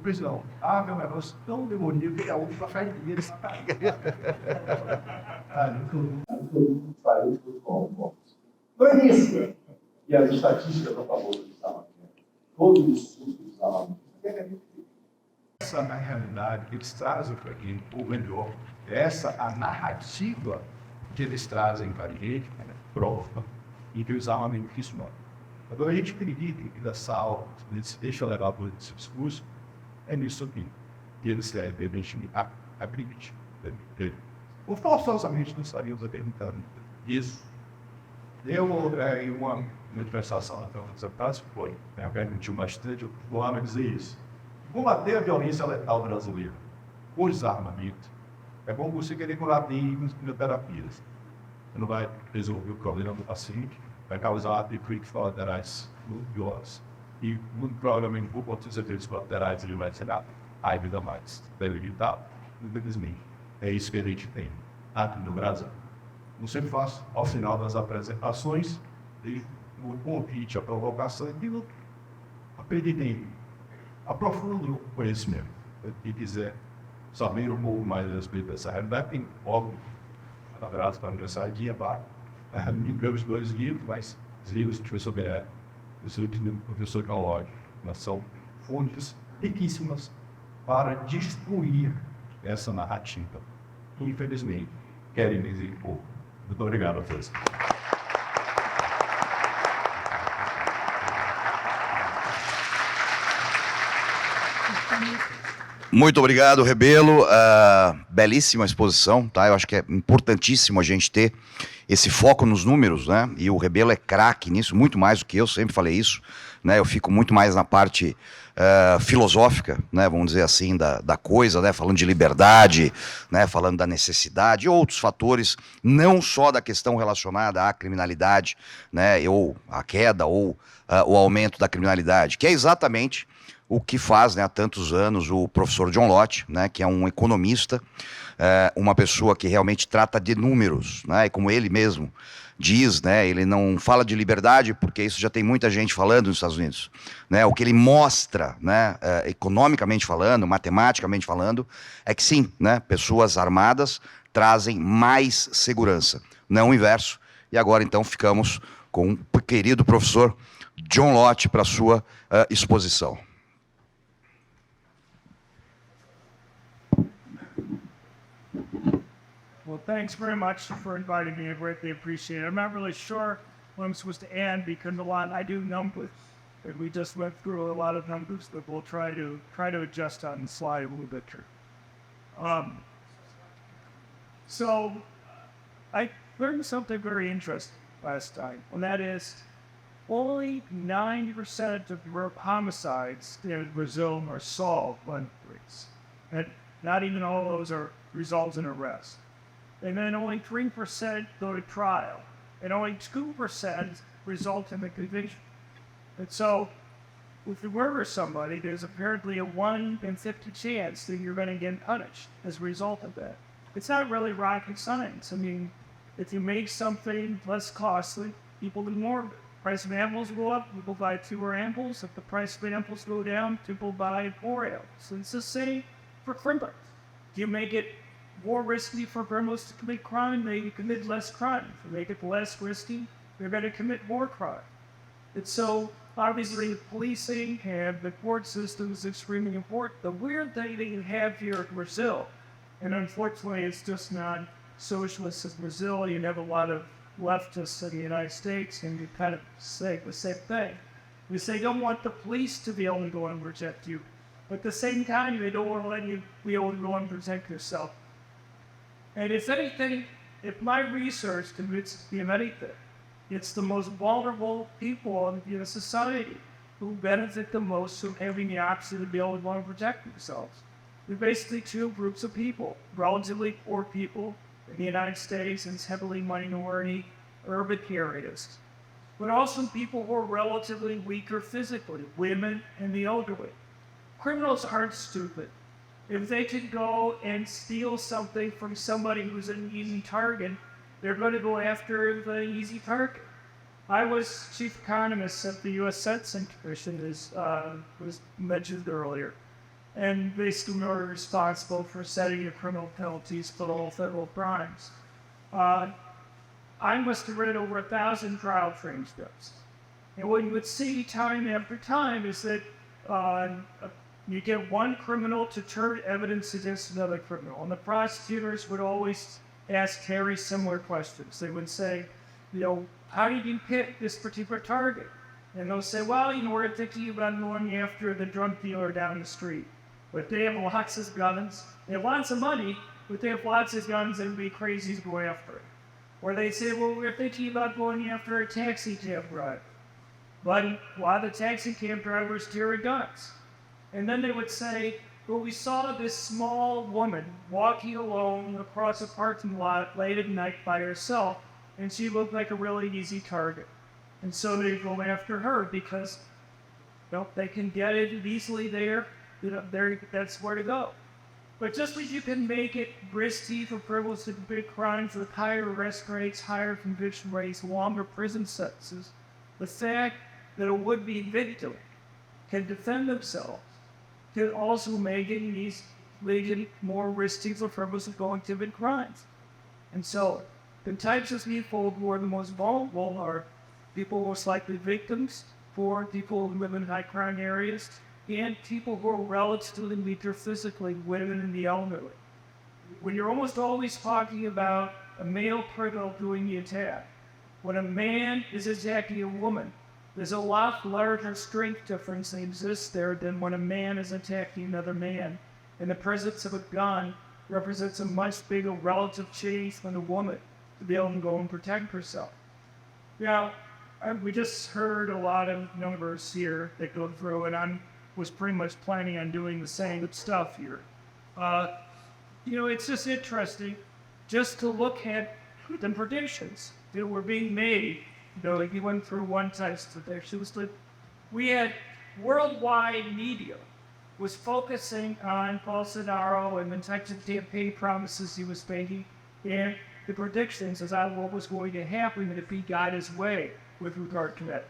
prisão. Ah, meu negócio tão demoníaco que é a última fé de dinheiro. Não é isso. E as estatísticas a favor do desarmamento. Todos os estudos do desarmamento. Essa é a realidade que eles trazem para a gente, ou melhor, essa a narrativa que eles trazem para a gente, prova e que o desarmamento funciona. Agora a gente acredita que dessa aula, a gente se deixa levar por esse discurso, é nisso aqui. E eles devem acreditar. Ou forçosamente não estaríamos acreditando isso. Deu uma manifestação na frase, foi, permitiu bastante, eu vou dizer isso. Combater a violência letal brasileira com desarmamento é como você querer combater em quimioterapias. Você não vai resolver o problema do paciente, vai causar efeitos colaterais piores. E muito provavelmente, por conta dos efeitos colaterais, ele vai ser ainda mais debilitado. Infelizmente, é isso que a gente tem aqui no Brasil. Eu sempre faço, ao final das apresentações, o convite, a provocação, e digo, acreditem, aprofunde o conhecimento. Se quiser saber um pouco mais a respeito dessa realidade, tem, óbvio, abraço para a Universidade de Bar, meus 2 livros, mas os livros do professor Bene, do professor John Lott Jr, são fontes riquíssimas para destruir essa narrativa. Infelizmente, querem dizer pouco. Muito obrigado a todos. Muito obrigado, Rebelo. Belíssima exposição, tá? Eu acho que é importantíssimo a gente ter esse foco nos números, né? E o Rebelo é craque nisso, muito mais do que eu, sempre falei isso, né? Eu fico muito mais na parte filosófica, né? Vamos dizer assim, da coisa, né? Falando de liberdade, né? Falando da necessidade e outros fatores, não só da questão relacionada à criminalidade, né? Ou a queda, ou o aumento da criminalidade, que é exatamente o que faz, né, há tantos anos o professor John Lott, né, que é um economista, uma pessoa que realmente trata de números, né, e como ele mesmo diz, né, ele não fala de liberdade, porque isso já tem muita gente falando nos Estados Unidos, né, o que ele mostra, né, economicamente falando, matematicamente falando, é que sim, né, pessoas armadas trazem mais segurança, não o inverso. E agora então ficamos com o querido professor John Lott para a sua exposição. Well, thanks very much for inviting me. I greatly appreciate it. I'm not really sure when I'm supposed to end because I do numbers, and we just went through a lot of numbers that we'll try to adjust on the slide a little bit here. So I learned something very interesting last time, and that is only 90% of homicides in Brazil are solved by police, and not even all of those result in arrest. And then only 3% go to trial, and only 2% result in the conviction. And so, if you murder somebody, there's apparently a 1 in 50 chance that you're going to get punished as a result of that. It's not really rocket science. I mean, if you make something less costly, people do more of it. Price of animals go up, people buy fewer animals. If the price of animals go down, people buy more animals. And it's the same for criminals. You make it more risky for criminals to commit crime, they commit less crime. If you make it less risky, they're going to commit more crime. And so, obviously, policing and the court system is extremely important. The weird thing that you have here in Brazil, and unfortunately it's just not socialist as Brazil, you have a lot of leftists in the United States, and you kind of say the same thing. You say you don't want the police to be able to go and protect you, but at the same time, they don't want to let you be able to go and protect yourself. And if anything, if my research convinces me of anything, it's the most vulnerable people in a society who benefit the most from having the option to be able to want to protect themselves. There are basically two groups of people: relatively poor people in the United States and heavily minority urban areas, but also people who are relatively weaker physically, women and the elderly. Criminals aren't stupid. If they can go and steal something from somebody who's an easy target, they're going to go after the easy target. I was chief economist at the U.S. Sentencing Commission, as was mentioned earlier, and basically we were responsible for setting the criminal penalties for all federal crimes. I must have read over 1,000 trial transcripts. And what you would see time after time is that you get one criminal to turn evidence against another criminal. And the prosecutors would always ask very similar questions. They would say, how did you pick this particular target? And they'll say, well, we're thinking about going after the drug dealer down the street. But they have lots of guns. They have lots of money, but they have lots of guns and it'd be crazy to go after it. Or they say, well, we're thinking about going after a taxi cab driver. But a lot of the taxi cab drivers carry guns. And then they would say, well, we saw this small woman walking alone across a parking lot late at night by herself, and she looked like a really easy target. And so they go after her because they can get it easily there. That's where to go. But just as you can make it risky for criminals to commit crimes with higher arrest rates, higher conviction rates, longer prison sentences, the fact that a would-be victim can defend themselves can also make it more risky for criminals to go and commit crimes. And so, the types of people who are the most vulnerable are people most likely victims, poor people who live in high crime areas, and people who are relatively weaker physically, women and the elderly. When you're almost always talking about a male criminal doing the attack, when a man is attacking a woman, there's a lot larger strength difference that exists there than when a man is attacking another man. And the presence of a gun represents a much bigger relative change than a woman to be able to go and protect herself. Now, we just heard a lot of numbers here that go through, and I was pretty much planning on doing the same stuff here. It's just interesting just to look at the predictions that were being made. He went through one test that we had worldwide media was focusing on Bolsonaro and the types of campaign promises he was making and the predictions as to what was going to happen if he got his way with regard to that.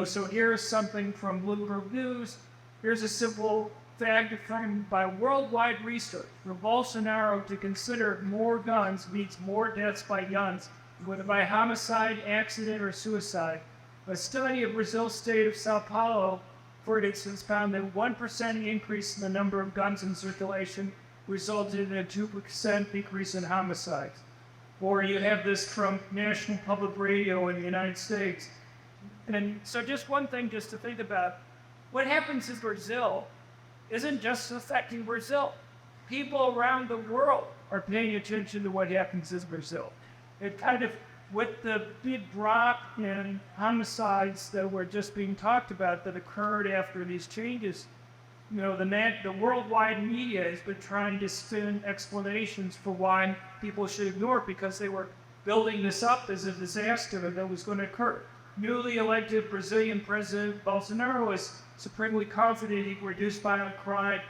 So here's something from Bloomberg News. Here's a simple fact defined by worldwide research. For Bolsonaro to consider more guns means more deaths by guns, whether by homicide, accident, or suicide. A study of Brazil's state of Sao Paulo, for instance, found that 1% increase in the number of guns in circulation resulted in a 2% decrease in homicides. Or you have this from National Public Radio in the United States. And so just one thing just to think about, what happens in Brazil isn't just affecting Brazil. People around the world are paying attention to what happens in Brazil. It kind of, with the big drop in homicides that were just being talked about that occurred after these changes, the worldwide media has been trying to spin explanations for why people should ignore it because they were building this up as a disaster that was going to occur. Newly elected Brazilian President Bolsonaro is supremely confident he can reduce violent crime,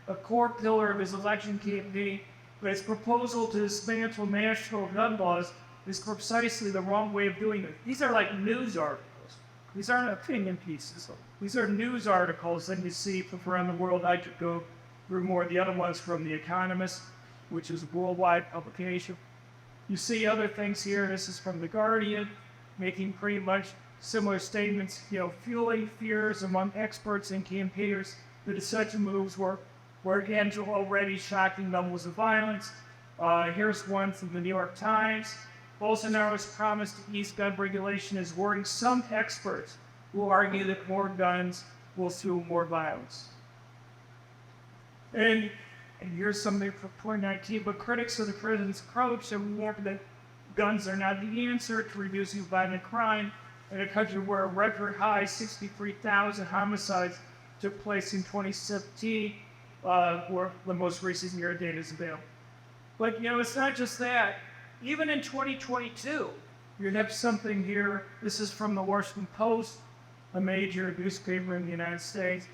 a core pillar of his election campaign, but his proposal to dismantle national gun laws is precisely the wrong way of doing it. These are like news articles. These aren't opinion pieces. These are news articles that you see from around the world. I could go through more of the other ones from The Economist. which is a worldwide publication. You see other things here. This is from The Guardian, making pretty much similar statements, fueling fears among experts and campaigners that such moves were again to already shocking levels of violence. Here's one from the New York Times. Bolsonaro's promise to ease gun regulation is worrying some experts who argue that more guns will fuel more violence. And here's something from 2019, but critics of the president's approach have warned that guns are not the answer to reducing violent crime in a country where a record high 63,000 homicides took place in 2017, where the most recent year data is available. But it's not just that. Even in 2022, you have something here. This is from the Washington Post, a major newspaper in the United States.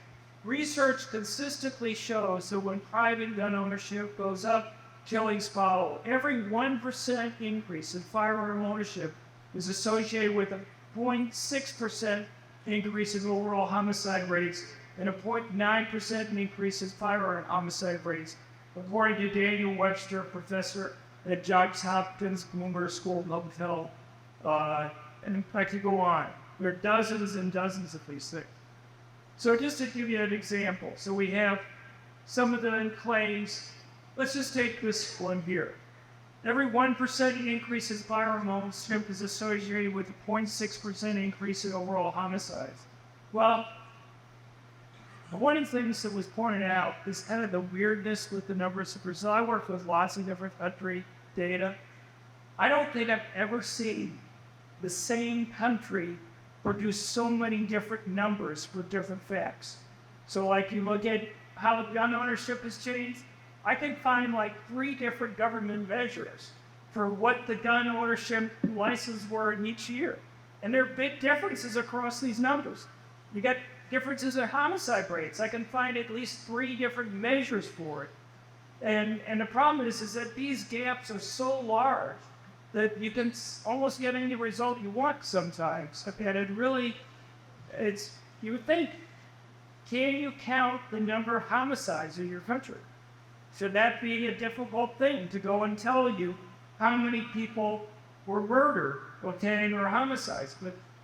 Research consistently shows that when private gun ownership goes up, killings follow. Every 1% increase in firearm ownership is associated with a 0.6% increase in overall homicide rates and a 0.9% increase in firearm homicide rates, according to Daniel Webster, professor at Johns Hopkins Bloomberg School of Public Health. And I could go on. There are dozens and dozens of these things. So just to give you an example, so we have some of the claims. Let's just take this one here. Every 1% increase in firearm ownership is associated with a 0.6% increase in overall homicides. Well, one of the things that was pointed out is kind of the weirdness with the numbers of Brazil. I work with lots of different country data. I don't think I've ever seen the same country produce so many different numbers for different facts. So like you look at how gun ownership has changed, I can find like 3 different government measures for what the gun ownership licenses were in each year. And there are big differences across these numbers. You got differences in homicide rates. I can find at least 3 different measures for it. And the problem is that these gaps are so large that you can almost get any result you want sometimes. And it really, you would think, can you count the number of homicides in your country? Should that be a difficult thing to go and tell you how many people were murdered, or homicides?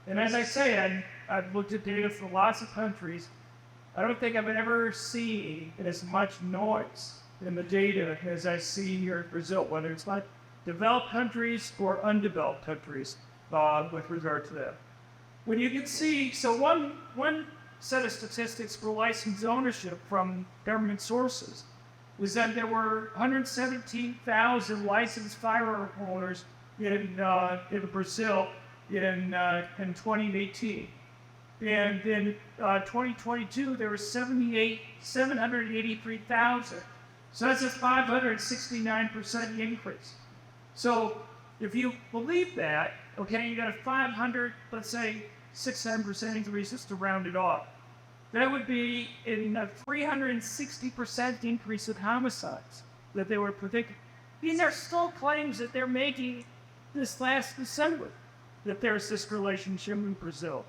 And as I say, I've looked at data for lots of countries. I don't think I've ever seen as much noise in the data as I see here in Brazil, whether it's like developed countries or undeveloped countries with regard to that. When you can see, so one set of statistics for license ownership from government sources was that there were 117,000 licensed firearm owners in Brazil in 2018. And in 2022, there were 783,000. So that's a 569% increase. So if you believe that, okay, you got a 500, let's say 600% increase, just to round it off. That would be in a 360% increase in homicides that they were predicting. These are still claims that they're making this last December, that there's this relationship in Brazil.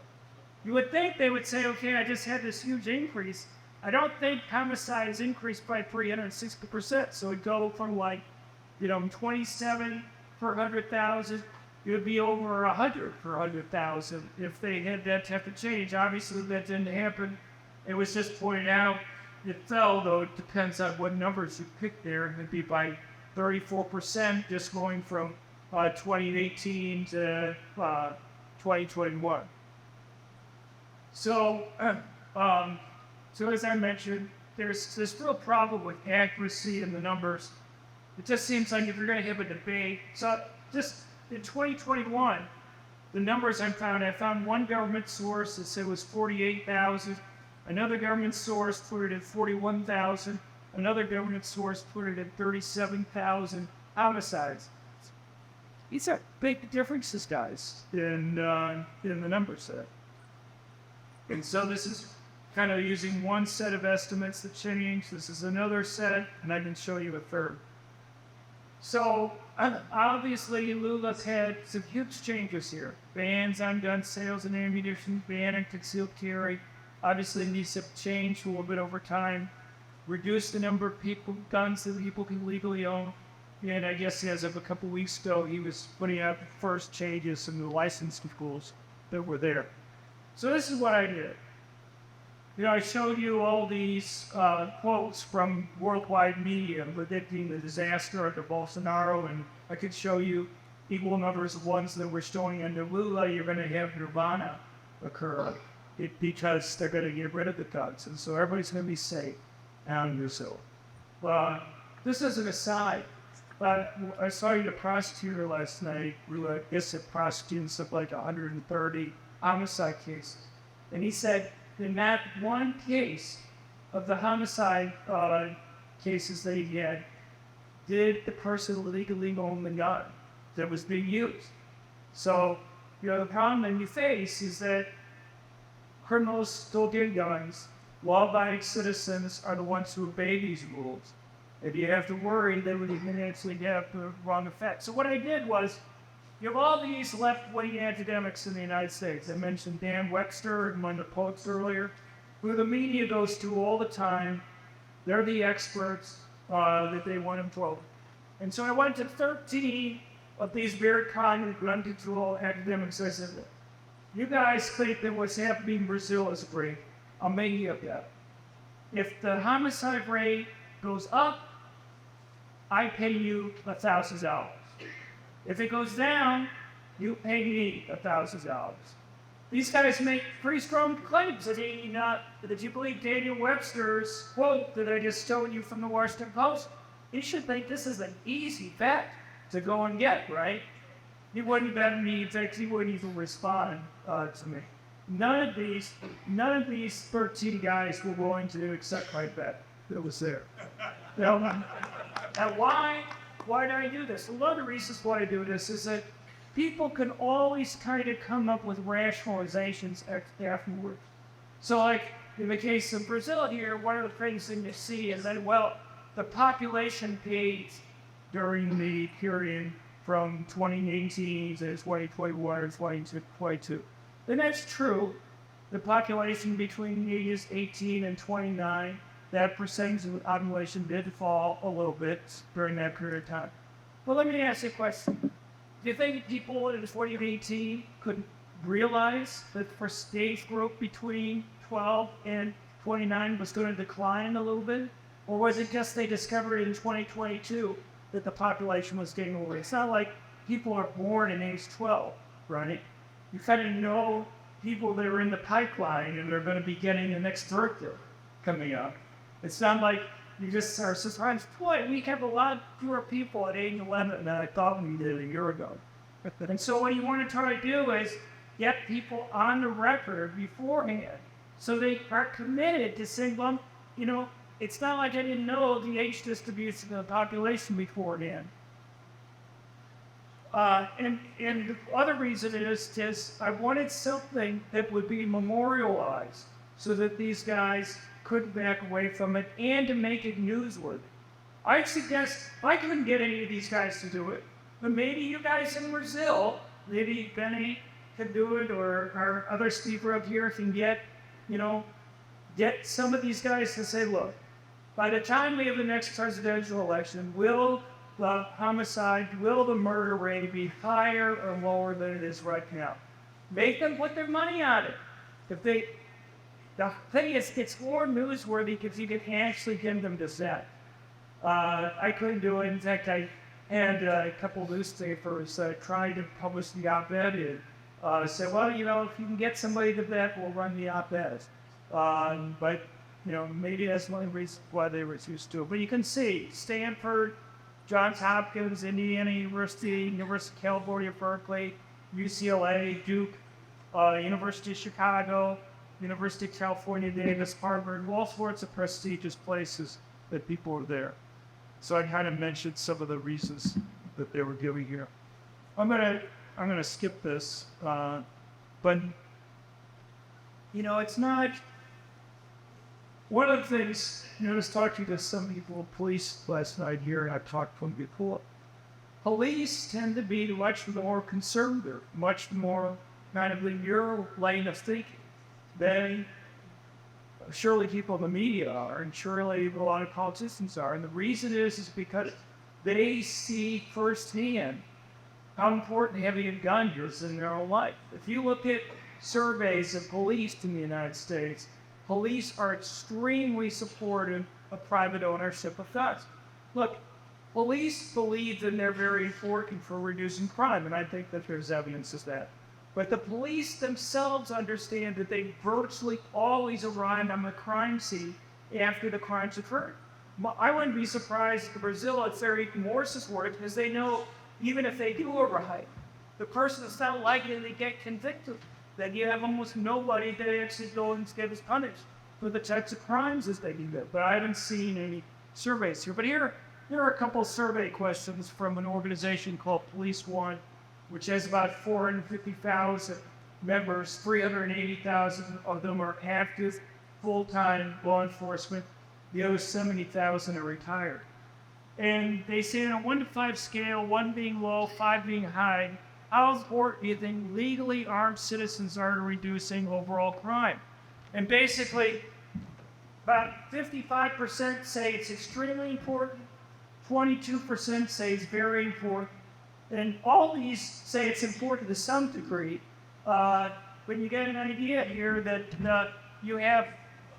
You would think they would say, okay, I just had this huge increase. I don't think homicides increased by 360%. So it'd go from 27 per 100,000. It would be over 100 per 100,000 if they had that type of change. Obviously, that didn't happen. It was just pointed out. It fell, though. It depends on what numbers you pick there. It'd be by 34%, just going from 2018 to 2021. So as I mentioned, there's this real problem with accuracy in the numbers. It just seems like if you're going to have a debate, so just in 2021, the numbers I found one government source that said it was 48,000, another government source put it at 41,000, another government source put it at 37,000 homicides. These are big differences, guys, in the numbers there. And so this is kind of using one set of estimates that change. This is another set, and I can show you a third. So obviously, Lula's had some huge changes here. Bans on gun sales and ammunition, ban on concealed carry. Obviously, these have changed a little bit over time. reduce the number of guns that people can legally own. And I guess as of a couple weeks ago, he was putting out the first changes in the licensing rules that were there. So this is what I did. I showed you all these quotes from worldwide media predicting the disaster under Bolsonaro, and I could show you equal numbers of ones that were showing under Lula you're going to have nirvana occur because they're going to get rid of the guns, and so everybody's going to be safe out in Brazil. This is an aside, but I saw the prosecutor last night, who I guess had prosecuted something like 130 homicide cases, and he said, in that one case of the homicide cases that he had, did the person legally own the gun that was being used? So, the problem that you face is that criminals still get guns. Law-abiding citizens are the ones who obey these rules. And you have to worry that we can actually have the wrong effect. So what I did was, you have all these left-wing academics in the United States. I mentioned Dan Webster and one of the poets earlier, who the media goes to all the time. They're the experts that they want to throw. And so I went to 13 of these very common gun control academics. I said, you guys think that what's happening in Brazil is great. I'll make you up that. If the homicide rate goes up, I pay you $1,000. If it goes down, you pay me $1,000. These guys make pretty strong claims. Did you believe Daniel Webster's quote that I just showed you from the Washington Post? You should think this is an easy bet to go and get, right? He wouldn't bet me. In fact, he wouldn't even respond to me. None of these 13 guys were willing to accept my bet that was there. Now why do I do this? One of the reasons why I do this is that people can always kind of come up with rationalizations afterwards. So like in the case of Brazil here, one of the things that you see is that, well, the population paid during the period from 2018 to 2021 or 2022. And that's true. The population between ages 18 and 29, that percentage of the population did fall a little bit during that period of time. Well, let me ask you a question. Do you think people in 2018 could realize that the first age group between 12 and 29 was going to decline a little bit? Or was it just they discovered in 2022 that the population was getting older? It's not like people are born in age 12, right? You kind of know people that are in the pipeline and they're going to be getting the next birthday coming up. It's not like you just are surprised, boy, we have a lot fewer people at age 11 than I thought we did a year ago. And so what you want to try to do is get people on the record beforehand so they are committed to saying, well, it's not like I didn't know the age distribution of the population beforehand. And the other reason is I wanted something that would be memorialized so that these guys couldn't back away from it and to make it newsworthy. I suggest I couldn't get any of these guys to do it, but maybe you guys in Brazil, maybe Bene can do it, or our other speaker up here can get some of these guys to say, look, by the time we have the next presidential election, will the murder rate be higher or lower than it is right now? Make them put their money on it. The thing is, it's more newsworthy because you can actually get them to say. I couldn't do it. In fact, I had a couple of newspapers trying to publish the op-ed in. Said, well, if you can get somebody to bet, we'll run the op-ed. But maybe that's one of the reasons why they refused to. But you can see Stanford, Johns Hopkins, Indiana University, University of California, Berkeley, UCLA, Duke, University of Chicago, University of California, Davis, Harvard, all sorts of prestigious places that people are there. So I kind of mentioned some of the reasons that they were giving here. I'm gonna skip this, but it's not. One of the things, I was talking to some people, police last night here, and I've talked to them before. Police tend to be much more conservative, much more kind of in your lane of thinking. They surely people in the media are, and surely a lot of politicians are. And the reason is because they see firsthand how important having a gun is in their own life. If you look at surveys of police in the United States, police are extremely supportive of private ownership of guns. Look, police believe that they're very important for reducing crime, and I think that there's evidence of that. But the police themselves understand that they virtually always arrive on the crime scene after the crimes occurred. I wouldn't be surprised if in Brazil if they're even more supportive, because they know even if they do arrive, the person is not likely to get convicted. That you have almost nobody that actually goes and gets punished for the types of crimes as they do that. But I haven't seen any surveys here. But here are a couple survey questions from an organization called Police One, which has about 450,000 members. 380,000 of them are active, full-time law enforcement. The other 70,000 are retired. And they say on a 1 to 5 scale, 1 being low, 5 being high, how important do you think legally armed citizens are to reducing overall crime? And basically, about 55% say it's extremely important, 22% say it's very important, and all these say it's important to some degree. But you get an idea here that you have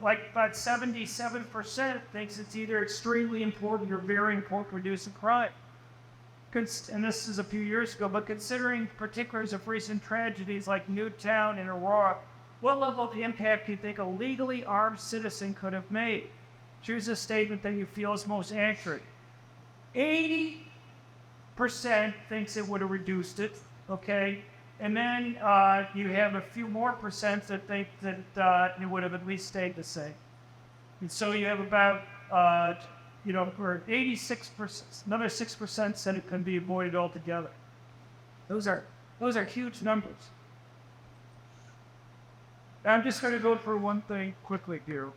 like about 77% thinks it's either extremely important or very important to reducing crime. And this is a few years ago, but considering particulars of recent tragedies like Newtown and Aurora, what level of impact do you think a legally armed citizen could have made? Choose a statement that you feel is most accurate. 80% thinks it would have reduced it, okay? And then you have a few more percent that think that it would have at least stayed the same. And so you have about, for 86%, another 6% said it can be avoided altogether. Those are huge numbers. I'm just going to go through one thing quickly here,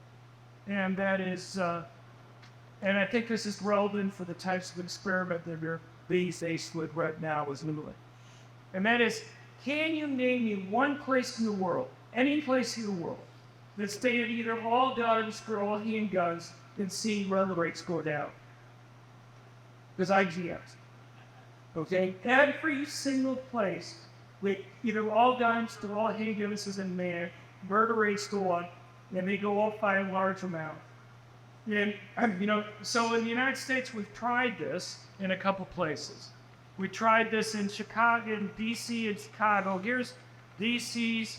and that is, and I think this is relevant for the types of experiment that we're being faced with right now as Lula. And that is, can you name me one place in the world, any place in the world, that stated either all guns or all handguns and see murder rates go down? Because I can't. Okay? Every single place with either all guns or all handguns is in there, murder rates go up, and they go up by a large amount. And, so in the United States, we've tried this in a couple places. We tried this in Chicago, in D.C. and Chicago. Here's D.C.'s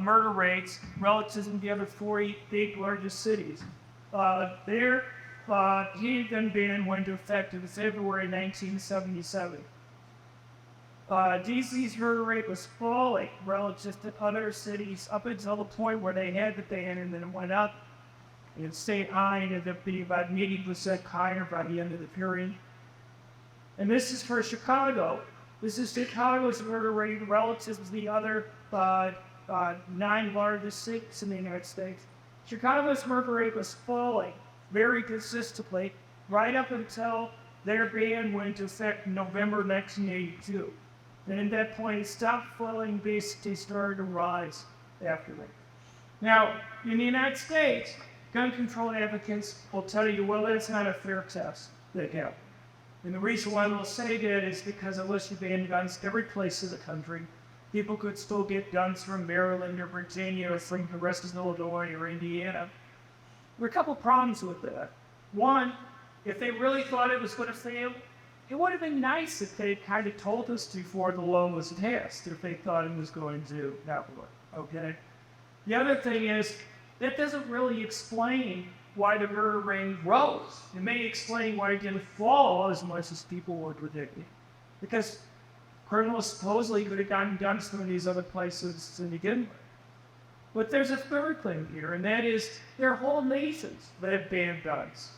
murder rates relative to the other 48 largest cities. Their handgun ban went into effect in February 1977. D.C.'s murder rate was falling relative to other cities up until the point where they had the ban, and then it went up. And it stayed high and ended up being about 80% higher by the end of the period. And this is for Chicago. This is Chicago's murder rate relative to the other 9 largest cities in the United States. Chicago's murder rate was falling very consistently right up until their ban went into effect in November 1982. And at that point, it stopped falling, basically started to rise after that. Now, in the United States, gun control advocates will tell you, well, that's not a fair test. They have. And the reason why they'll say that is because unless you ban guns every place in the country, people could still get guns from Maryland or Virginia or from the rest of Illinois or Indiana. There are a couple problems with that. One, if they really thought it was going to fail, it would have been nice if they kind of told us before the law was passed, if they thought it was going to not work, okay? The other thing is, that doesn't really explain why the murder rate rose. It may explain why it didn't fall as much as people were predicting. Because criminals supposedly could have gotten guns from these other places to begin with. But there's a third thing here, and that is there are whole nations that have banned guns.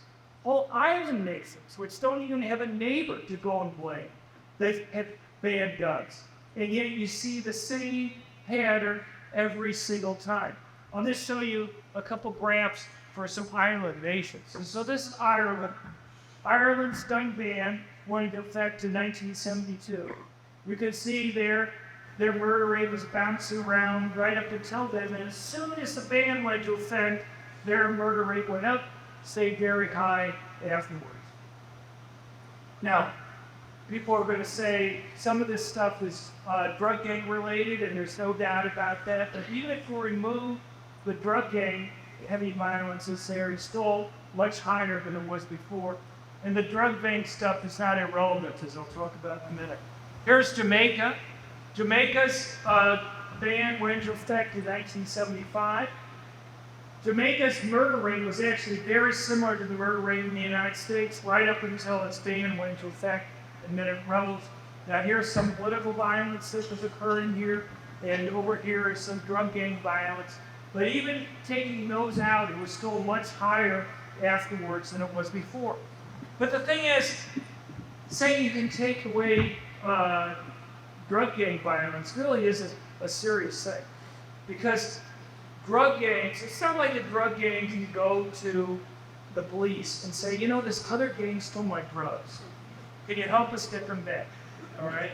Whole island nations, which don't even have a neighbor to go and blame, that have banned guns. And yet you see the same pattern every single time. I'll just show you a couple graphs for some island nations. And so this is Ireland. Ireland's gun ban went into effect in 1972. You can see their murder rate was bouncing around right up until then. And as soon as the ban went into effect, their murder rate went up, stayed very high afterwards. Now, people are going to say some of this stuff is drug gang related, and there's no doubt about that. But even if we remove the drug gang heavy violence is there, it's still much higher than it was before. And the drug gang stuff is not irrelevant, as I'll talk about in a minute. Here's Jamaica. Jamaica's ban went into effect in 1975. Jamaica's murder rate was actually very similar to the murder rate in the United States right up until its ban went into effect, and then it rose. Now here's some political violence that was occurring here, and over here is some drug gang violence. But even taking those out, it was still much higher afterwards than it was before. But the thing is, saying you can take away drug gang violence really isn't a serious thing. Because drug gangs, it's not like a drug gang can go to the police and say, you know, this other gang stole my drugs. Can you help us get them back? All right?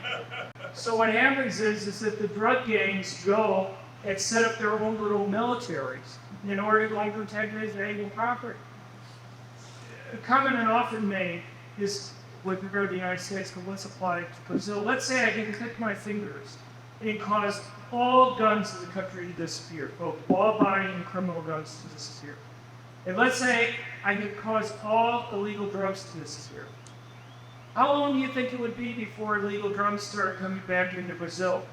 So what happens is that the drug gangs go and set up their own little militaries in order to protect their valuable property. A comment I often made is with regard to the United States, but let's apply it to Brazil. Let's say I can click my fingers and cause all guns in the country to disappear, both law-abiding and criminal guns to disappear. And let's say I can cause all illegal drugs to disappear. How long do you think it would be before illegal drugs started coming back into Brazil?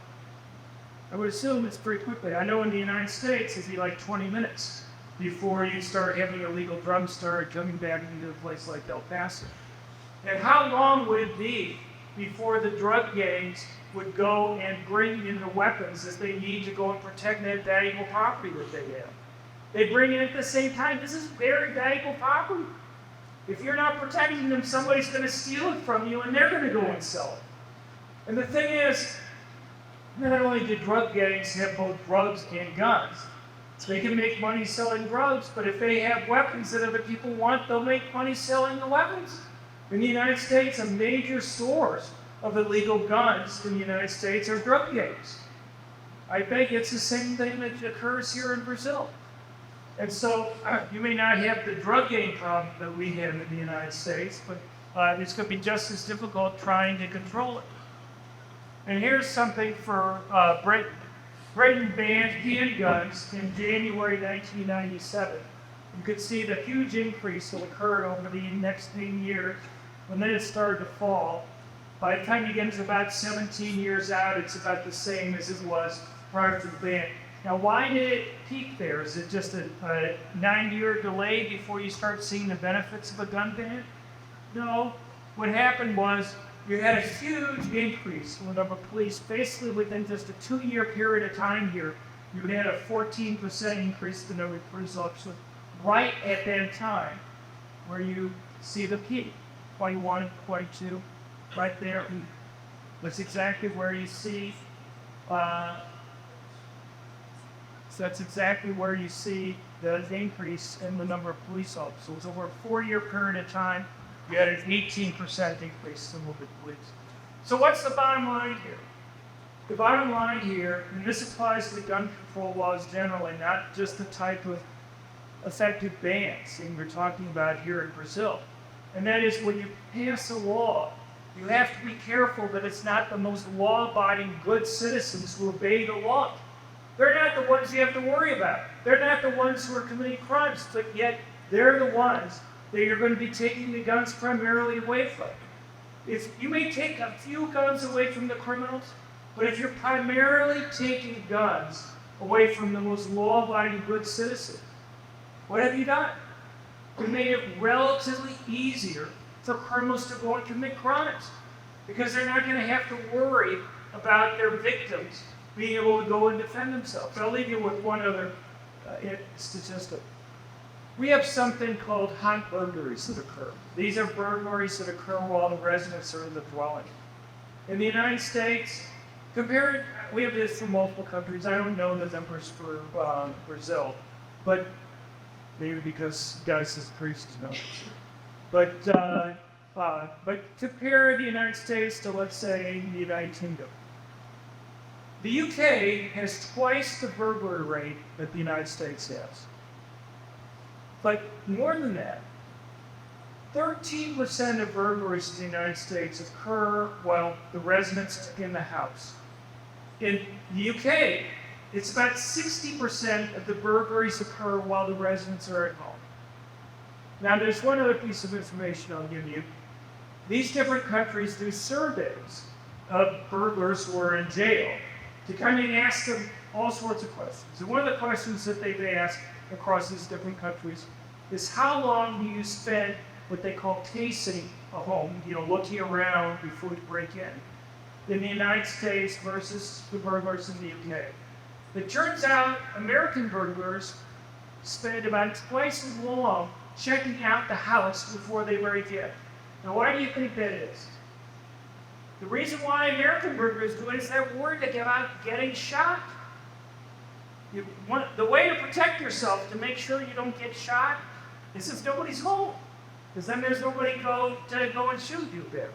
I would assume it's pretty quickly. I know in the United States it'd be like 20 minutes before you start having illegal drugs start coming back into a place like El Paso. And how long would it be before the drug gangs would go and bring in the weapons that they need to go and protect that valuable property that they have? They bring it at the same time. This is very valuable property. If you're not protecting them, somebody's going to steal it from you, and they're going to go and sell it. And the thing is, not only do drug gangs have both drugs and guns, so they can make money selling drugs, but if they have weapons that other people want, they'll make money selling the weapons. In the United States, a major source of illegal guns in the United States are drug gangs. I bet it's the same thing that occurs here in Brazil. And so you may not have the drug gang problem that we have in the United States, but it's going to be just as difficult trying to control it. And here's something for Britain. Britain banned handguns in January 1997. You could see the huge increase that occurred over the next 10 years, and then it started to fall. By the time you get to about 17 years out, it's about the same as it was prior to the ban. Now, why did it peak there? Is it just a 9-year delay before you start seeing the benefits of a gun ban? No. What happened was you had a huge increase in the number of police. Basically, within just a 2-year period of time here, you had a 14% increase in the number of police officers right at that time where you see the peak, 21 and 22, right there. That's exactly where you see that's exactly where you see the increase in the number of police officers. Over a 4-year period of time, you had an 18% increase in the number of police. So what's the bottom line here? The bottom line here, and this applies to gun control laws generally, not just the type of effective bans that we're talking about here in Brazil. And that is when you pass a law, you have to be careful that it's not the most law-abiding good citizens who obey the law. They're not the ones you have to worry about. They're not the ones who are committing crimes, but yet they're the ones that you're going to be taking the guns primarily away from. If you may take a few guns away from the criminals, but if you're primarily taking guns away from the most law-abiding good citizen, what have you done? You made it relatively easier for criminals to go and commit crimes because they're not going to have to worry about their victims being able to go and defend themselves. I'll leave you with one other statistic. We have something called hot burglaries that occur. These are burglaries that occur while the residents are in the dwelling. In the United States, we have this from multiple countries. I don't know the numbers for Brazil, but maybe because guys as priests know. But compare the United States to, let's say, the United Kingdom. The UK has twice the burglary rate that the United States has. But more than that, 13% of burglaries in the United States occur while the residents are in the house. In the UK, it's about 60% of the burglaries occur while the residents are at home. Now, there's one other piece of information I'll give you. These different countries do surveys of burglars who are in jail to kind of ask them all sorts of questions. And one of the questions that they've asked across these different countries is, how long do you spend what they call casing a home, looking around before you break in the United States versus the burglars in the UK? It turns out American burglars spend about twice as long checking out the house before they break in. Now, why do you think that is? The reason why American burglars do it is they're worried about getting shot. The way to protect yourself, to make sure you don't get shot, is if nobody's home. Because then there's nobody to go and shoot you there.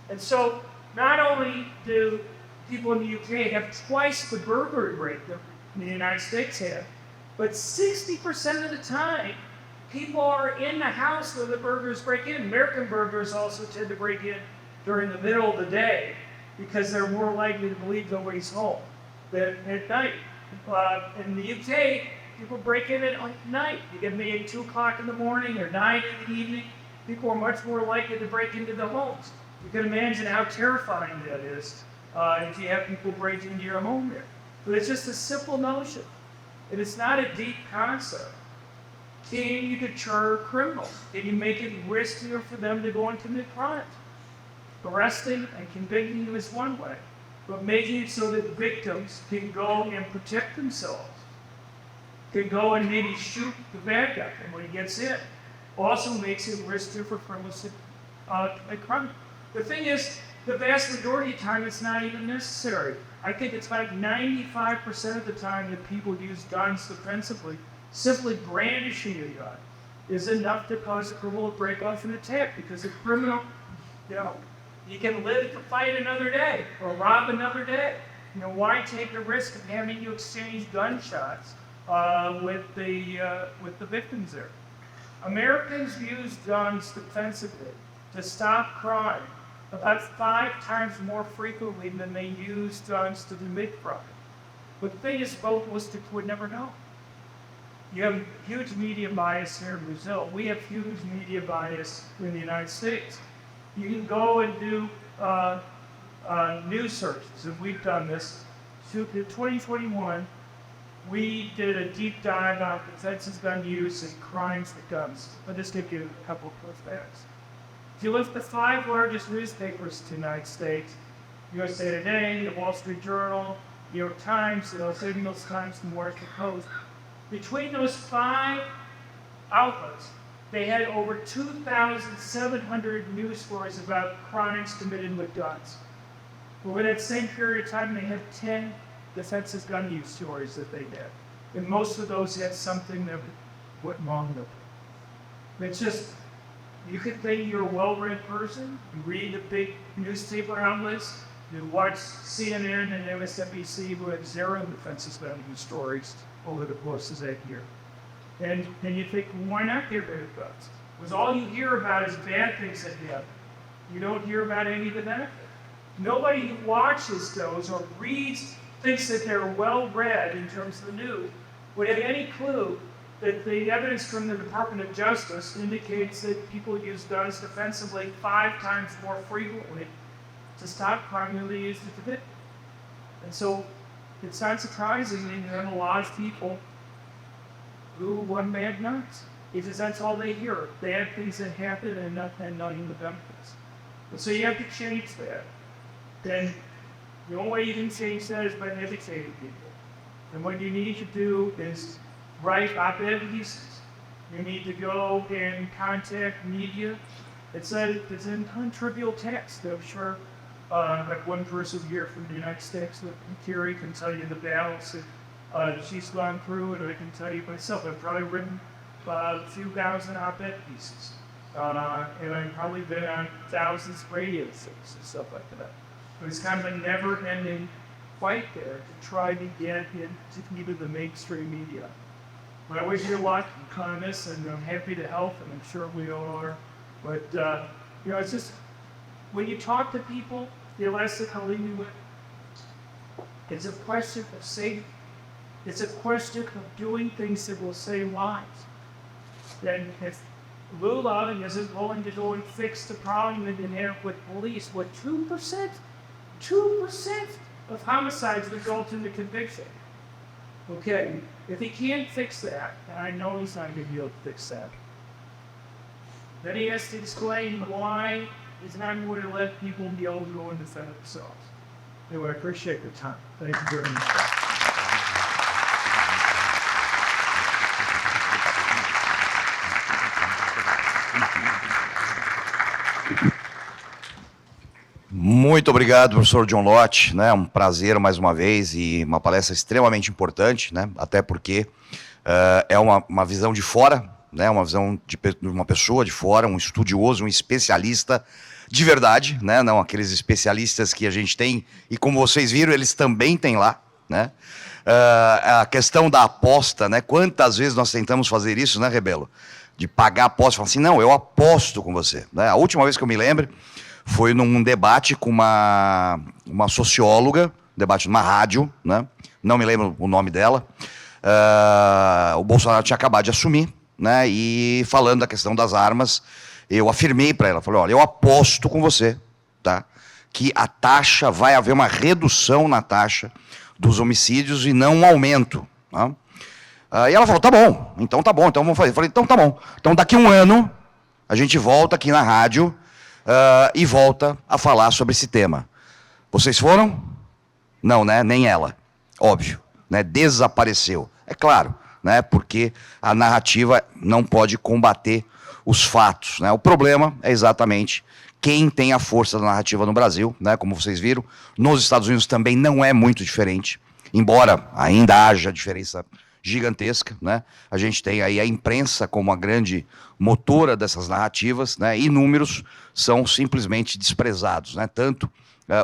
And so, not only do people in the UK have twice the burglary rate that the United States have, but 60% of the time, people are in the house where the burglars break in. American burglars also tend to break in during the middle of the day because they're more likely to believe nobody's home than at night. In the UK, people break in at night. You get maybe 2 o'clock in the morning or 9 in the evening. People are much more likely to break into the homes. You can imagine how terrifying that is if you have people break into your home there. But it's just a simple notion. And it's not a deep concept. Can you deter criminals? Can you make it riskier for them to go and commit crimes? Arresting and convicting them is one way, but making it so that victims can go and protect themselves, can go and maybe shoot the bad guy when he gets in, also makes it riskier for criminals to commit crime. The thing is, the vast majority of the time, it's not even necessary. I think it's like 95% of the time that people use guns defensively. Simply brandishing a gun is enough to cause a criminal to break off an attack, because a criminal, you can live to fight another day or rob another day. Why take the risk of having you exchange gunshots with the victims there? Americans use guns defensively to stop crime about 5 times more frequently than they use guns to commit crime. But the thing is, both lists would never know. You have huge media bias here in Brazil. We have huge media bias in the United States. You can go and do news searches, and we've done this. In 2021, we did a deep dive on defensive gun use and crimes with guns. I'll just give you a couple of quick facts. If you look at the 5 largest newspapers in the United States, USA Today, the Wall Street Journal, New York Times, the Los Angeles Times, and Washington Post, between those 5 outlets, they had over 2,700 news stories about crimes committed with guns. Over that same period of time, they had 10 defensive gun use stories that they did. And most of those had something that went wrong with them. It's just, you could think you're a well-read person, you read the big newspaper outlets, you watch CNN and MSNBC, who have 0 defensive gun use stories over the course of that year. And you think, well, why not get rid of guns? Because all you hear about is bad things that happen. You don't hear about any of the benefits. Nobody who watches those or reads, thinks that they're well read in terms of the news, would have any clue that the evidence from the Department of Justice indicates that people use guns defensively 5 times more frequently to stop crime than they use to commit. And so it's not surprising that you have a lot of people who want bad guns, because that's all they hear. Bad things that happen and not of the benefits. And so you have to change that. Then the only way you can change that is by educating people. And what you need to do is write op-ed pieces. You need to go and contact media. It's in non-trivial text. I'm sure like one person here from the United States, Carrie, can tell you the battles that she's gone through, and I can tell you myself. I've probably written a few thousand op-ed pieces. And I've probably been on thousands of radio shows and stuff like that. It was kind of a never-ending fight there to try to get into even the mainstream media. But I wish you luck and kindness, and I'm happy to help, and I'm sure we all are. But, it's just, when you talk to people, the last thing I'll leave you with, it's a question of safety. It's a question of doing things that will save lives. Then if Lou Loudon isn't willing to go and fix the problem that they have with police, what, 2%? 2% of homicides result in the conviction. Okay, if he can't fix that, and I know he's not going to be able to fix that, then he has to explain why he's not going to let people be able to go and defend themselves. Anyway, I appreciate your time. Thank you very much. Muito obrigado, professor John Lott, né? Um prazer mais uma vez e uma palestra extremamente importante, né? Até porque é uma visão de fora, né? Uma visão de uma pessoa de fora, um estudioso, um especialista de verdade, né? Não aqueles especialistas que a gente tem e como vocês viram, eles também têm lá, né? A questão da aposta, né? Quantas vezes nós tentamos fazer isso, né, Rebelo? De pagar a aposta, falar assim, não, eu aposto com você, né? A última vez que eu me lembro foi num debate com uma socióloga, debate numa rádio, né? Não me lembro o nome dela. O Bolsonaro tinha acabado de assumir, né? E falando da questão das armas, eu afirmei para ela, falei, olha, eu aposto com você, tá? Que a taxa, vai haver uma redução na taxa dos homicídios e não um aumento. Tá? E ela falou, tá bom, então vamos fazer. Eu falei, então tá bom. Então daqui a um ano, a gente volta aqui na rádio e volta a falar sobre esse tema. Vocês foram? Não, né? Nem ela. Óbvio. Né? Desapareceu. É claro, né? Porque a narrativa não pode combater os fatos. Né? O problema é exatamente quem tem a força da narrativa no Brasil, né? Como vocês viram. Nos Estados Unidos também não é muito diferente, embora ainda haja diferença gigantesca, né? A gente tem aí a imprensa como a grande motora dessas narrativas, né? E números são simplesmente desprezados, né? Tanto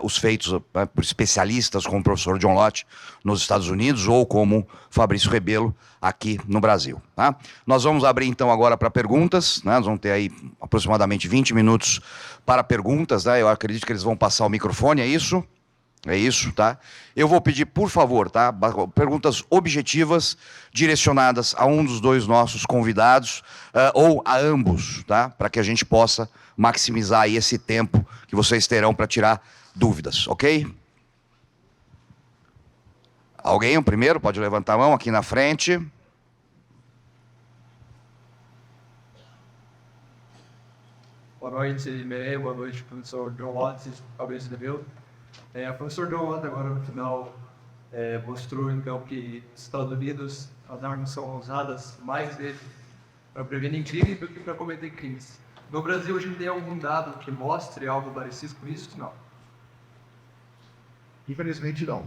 os feitos por especialistas como o professor John Lott nos Estados Unidos ou como Fabrício Rebelo aqui no Brasil. Tá? Nós vamos abrir então agora para perguntas, né? Nós vamos ter aí aproximadamente 20 minutos para perguntas, né? Eu acredito que eles vão passar o microfone, é isso? É isso, tá? Eu vou pedir, por favor, tá? Perguntas objetivas, direcionadas a um dos dois nossos convidados, ou a ambos, tá? Para que a gente possa maximizar aí esse tempo que vocês terão para tirar dúvidas, ok? Alguém, o primeiro, pode levantar a mão aqui na frente. Boa noite, Bene. Boa noite, professor John Lott, Fabrício Rebelo. O professor John Lott, agora no final, mostrou então que nos Estados Unidos as armas são usadas mais vezes para prevenir crimes do que para cometer crimes. No Brasil, a gente tem algum dado que mostre algo parecido com isso? Não. Infelizmente, não.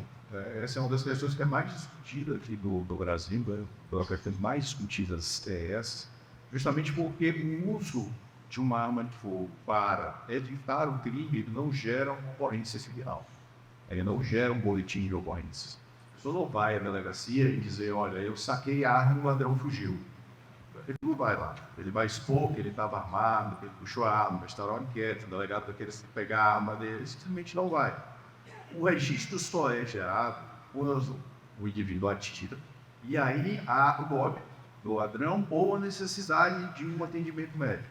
Essa é uma das questões que é mais discutida aqui do Brasil, né? Uma das questões mais discutidas é essa, justamente porque o uso de uma arma de fogo para evitar o crime não gera uma ocorrência civil. Ele não gera um boletim de ocorrências. A pessoa não vai à delegacia e dizer, olha, eu saquei a arma e o ladrão fugiu. Ele não vai lá. Ele vai expor que ele estava armado, que ele puxou a arma, vai instaurar uma enquete, o delegado vai querer pegar a arma dele, simplesmente não vai. O registro só é gerado quando o indivíduo atira, e aí há o golpe do ladrão ou a necessidade de um atendimento médico,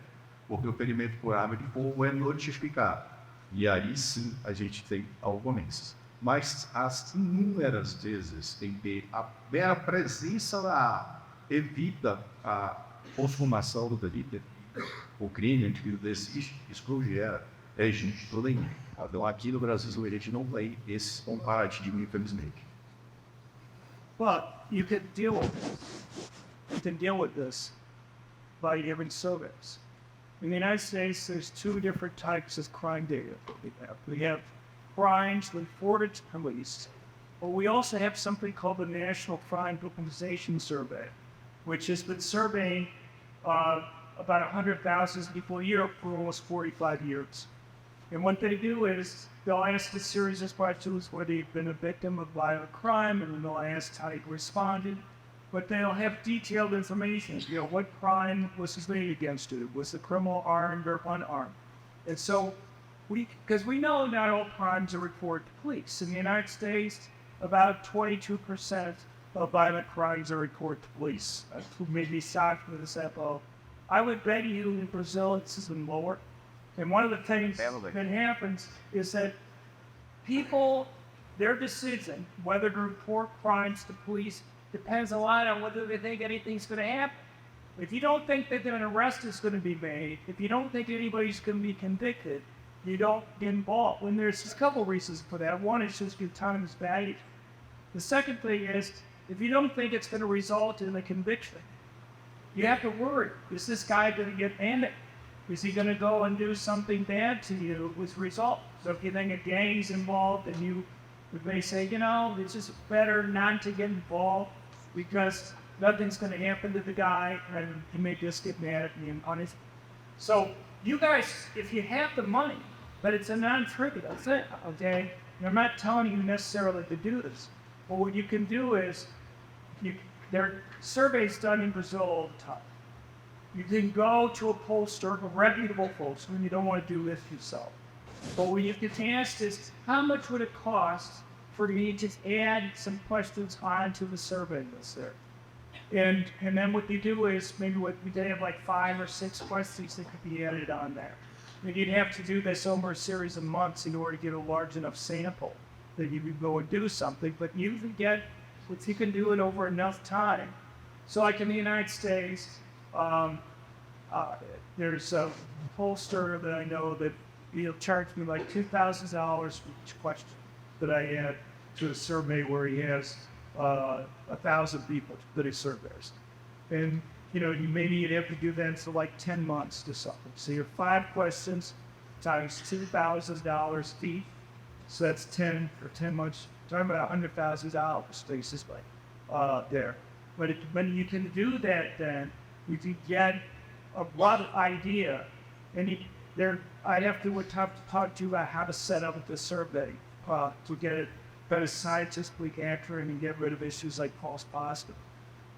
porque o ferimento por arma de fogo é notificado. E aí sim a gente tem ocorrências. Mas as inúmeras vezes em que a mera presença da arma evita a consumação do delito, o crime, o indivíduo desiste, isso não gera registro nenhum. Então, aqui no Brasil, a gente não tem esse comparativo, infelizmente. But you can deal with it. You can deal with this by giving surveys. In the United States, there's two different types of crime data we have. We have crimes reported to police, but we also have something called the National Crime Victimization Survey, which has been surveying about 100,000 people a year for almost 45 years. And what they do is they'll ask a series of questions whether you've been a victim of violent crime, and then they'll ask how you responded. but they'll have detailed information. You know, what crime was made against it? Was the criminal armed or unarmed? And so, because we know not all crimes are reported to police. In the United States, about 22% of violent crimes are reported to police. Who may be shocked with this info. I would bet you in Brazil it's even lower. And one of the things that happens is that people, their decision whether to report crimes to police depends a lot on whether they think anything's going to happen. If you don't think that an arrest is going to be made, if you don't think anybody's going to be convicted, you don't get involved. And there's a couple reasons for that. One is just your time is valuable. The second thing is, if you don't think it's going to result in a conviction, you have to worry. Is this guy going to get banded? Is he going to go and do something bad to you with result? So if you think a gang's involved, and you may say, you know, it's just better not to get involved because nothing's going to happen to the guy, and he may just get mad at me and punish. So you guys, if you have the money, but it's a non-trivial thing, okay? And I'm not telling you necessarily to do this, but what you can do is, there are surveys done in Brazil all the time. You can go to a pollster, a reputable pollster, and you don't want to do this yourself. But what you can ask is, how much would it cost for me to add some questions onto the survey list there? And then what you do is, maybe they have like 5 or 6 questions that could be added on there. And you'd have to do this over a series of months in order to get a large enough sample that you could go and do something. But you can get, if you can do it over enough time. So like in the United States, there's a pollster that I know that he'll charge me like $2,000 for each question that I add to a survey where he has 1,000 people that he surveys. And you know, you'd have to do that for like 10 months to something. So your 5 questions times $2,000 fee. So that's 10 months. Talking about $100,000 basically there. But when you can do that, then you can get a lot of idea. And I'd have to talk to you about how to set up the survey to get it better scientifically accurate and get rid of issues like false positive.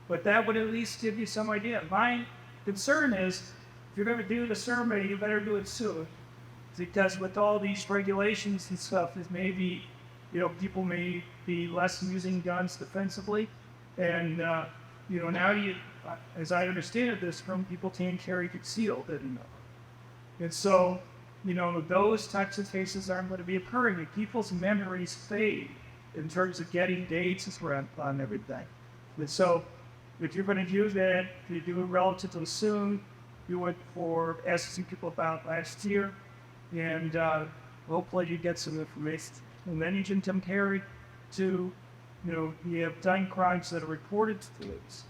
But that would at least give you some idea. My concern is, if you're going to do the survey, you better do it soon. Because with all these regulations and stuff, it may be, you know, people may be less using guns defensively. And, you know, now as I understand it, this from people can't carry concealed anymore. And so, you know, those types of cases aren't going to be occurring. And people's memories fade in terms of getting dates on everything. And so, if you're going to do that, you do it relatively soon. Do it for asking people about last year, and hopefully you get some information. And then you can compare it to, you know, you have done crimes that are reported to police,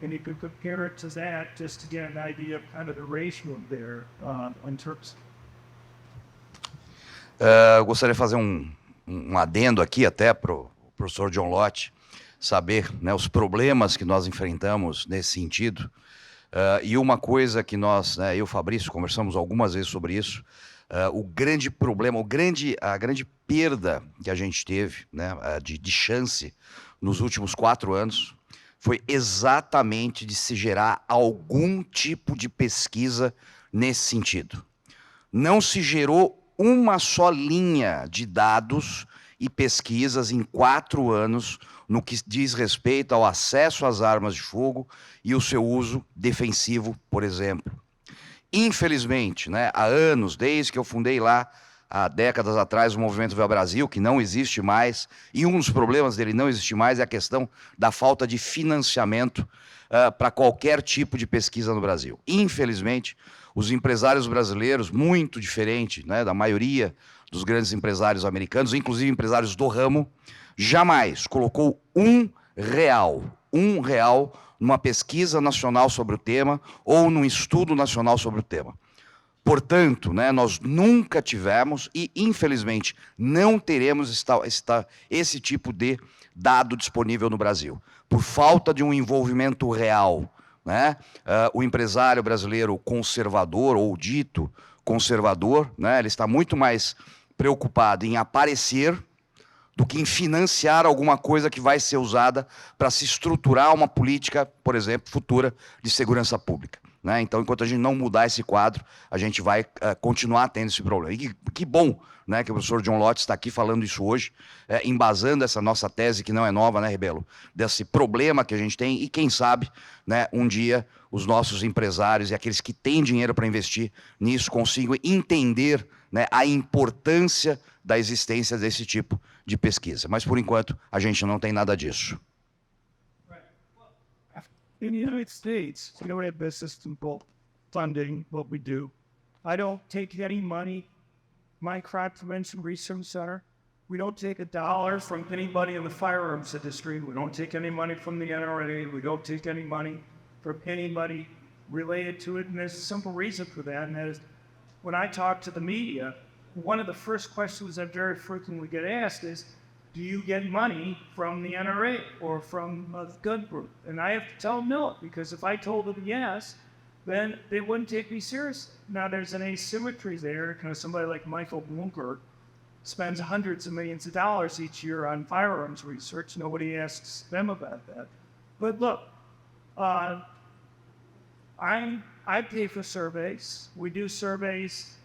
and you could compare it to that just to get an idea of kind of the ratio there in terms. Gostaria de fazer um adendo aqui até para o professor John Lott saber, né, os problemas que nós enfrentamos nesse sentido. E uma coisa que nós, né, eu e o Fabrício, conversamos algumas vezes sobre isso, o grande problema, a grande perda que a gente teve, né, de chance nos últimos 4 anos foi exatamente de se gerar algum tipo de pesquisa nesse sentido. Não se gerou uma só linha de dados e pesquisas em 4 anos no que diz respeito ao acesso às armas de fogo e o seu uso defensivo, por exemplo. Infelizmente, né, há anos, desde que eu fundei lá, há décadas atrás, o Movimento Viva Brasil, que não existe mais, e um dos problemas dele não existir mais é a questão da falta de financiamento para qualquer tipo de pesquisa no Brasil. Infelizmente, os empresários brasileiros, muito diferente, né, da maioria dos grandes empresários americanos, inclusive empresários do ramo, jamais colocou um real numa pesquisa nacional sobre o tema ou num estudo nacional sobre o tema. Portanto, né, nós nunca tivemos e, infelizmente, não teremos esse tipo de dado disponível no Brasil, por falta de um envolvimento real, né? O empresário brasileiro conservador, ou dito conservador, né, ele está muito mais preocupado em aparecer do que em financiar alguma coisa que vai ser usada para se estruturar uma política, por exemplo, futura de segurança pública. Né? Então, enquanto a gente não mudar esse quadro, a gente vai continuar tendo esse problema. E que bom, né, que o professor John Lott está aqui falando isso hoje, embasando essa nossa tese, que não é nova, né, Rebelo? Desse problema que a gente tem e, quem sabe, né, um dia os nossos empresários e aqueles que têm dinheiro para investir nisso consigam entender, né, a importância da existência desse tipo de pesquisa. Mas, por enquanto, a gente não tem nada disso. In the United States, we don't have this system funding what we do. I don't take any money. My Crime Prevention Research Center, we don't take $1 from anybody in the firearms industry. We don't take any money from the NRA. We don't take any money from anybody related to it. And there's a simple reason for that, and that is when I talk to the media, one of the first questions I very frequently get asked is, do you get money from the NRA or from a gun group? And I have to tell them no, because if I told them yes, then they wouldn't take me seriously. Now there's an asymmetry there, because somebody like Michael Bloomberg spends hundreds of millions of dollars each year on firearms research. Nobody asks them about that. But look, I pay for surveys. We do surveys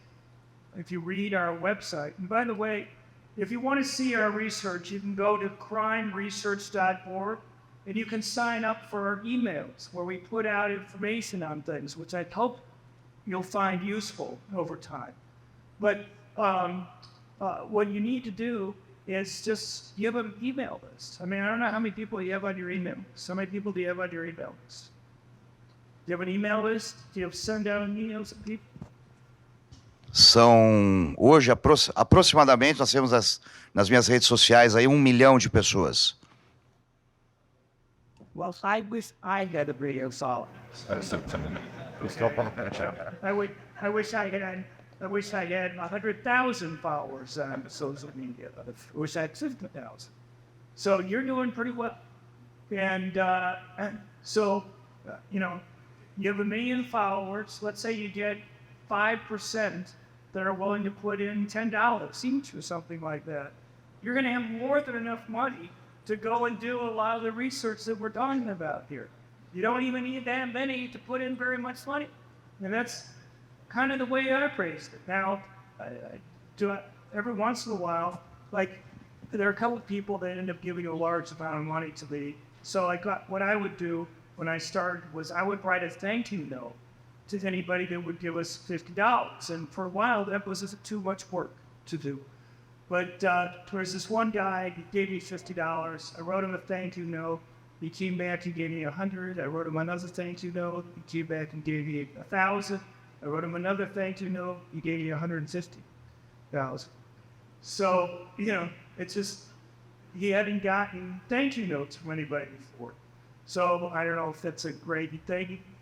if you read our website. And by the way, if you want to see our research, you can go to crimeresearch.org and you can sign up for our emails where we put out information on things, which I hope you'll find useful over time. But what you need to do is just give an email list. I mean, I don't know how many people you have on your email list. How many people do you have on your email list? Do you have an email list? Do you send out emails to people? São, hoje, aproximadamente, nós temos nas minhas redes sociais aí 1 milhão de pessoas. Well, I wish I had a radio solid. I wish I had 100,000 followers on social media. I wish I had 50,000. So you're doing pretty well. And so, you know, you have 1 million followers. Let's say you get 5% that are willing to put in $10 each or something like that. You're going to have more than enough money to go and do a lot of the research that we're talking about here. You don't even need that many to put in very much money. And that's kind of the way I appraised it. Now, every once in a while, like, there are a couple of people that end up giving a large amount of money to me. So what I would do when I started was I would write a thank you note to anybody that would give us $50. And for a while, that was too much work to do. But there's this one guy, he gave me $50. I wrote him a thank you note. He came back and gave me 100. I wrote him another thank you note. He came back and gave me 1,000. I wrote him another thank you note. He gave me 150,000. So, you know, it's just, he hadn't gotten thank you notes from anybody before. So I don't know if that's a great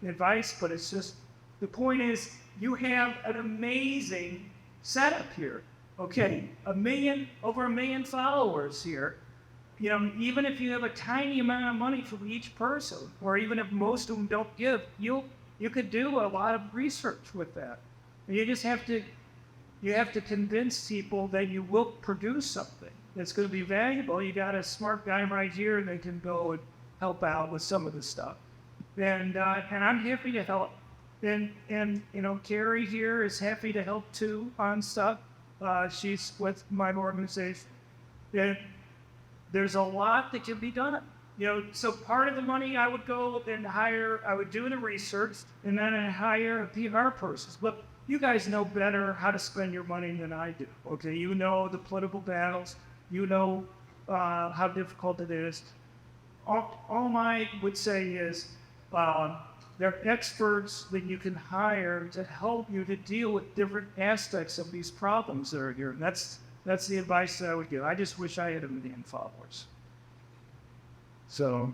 advice, but it's just, the point is, you have an amazing setup here. Okay, over 1 million followers here. You know, even if you have a tiny amount of money from each person, or even if most of them don't give, you could do a lot of research with that. You just have to convince people that you will produce something that's going to be valuable. You got a smart guy right here that can go and help out with some of the stuff, and I'm happy to help. And you know, Carrie here is happy to help too on stuff. She's with my organization. And there's a lot that can be done. You know, so part of the money I would go and I would do the research, and then I hire a PR person. But you guys know better how to spend your money than I do. Okay, you know the political battles. You know how difficult it is. All I would say is, they're experts that you can hire to help you to deal with different aspects of these problems that are here. And that's the advice that I would give. I just wish I had 1 million followers. So,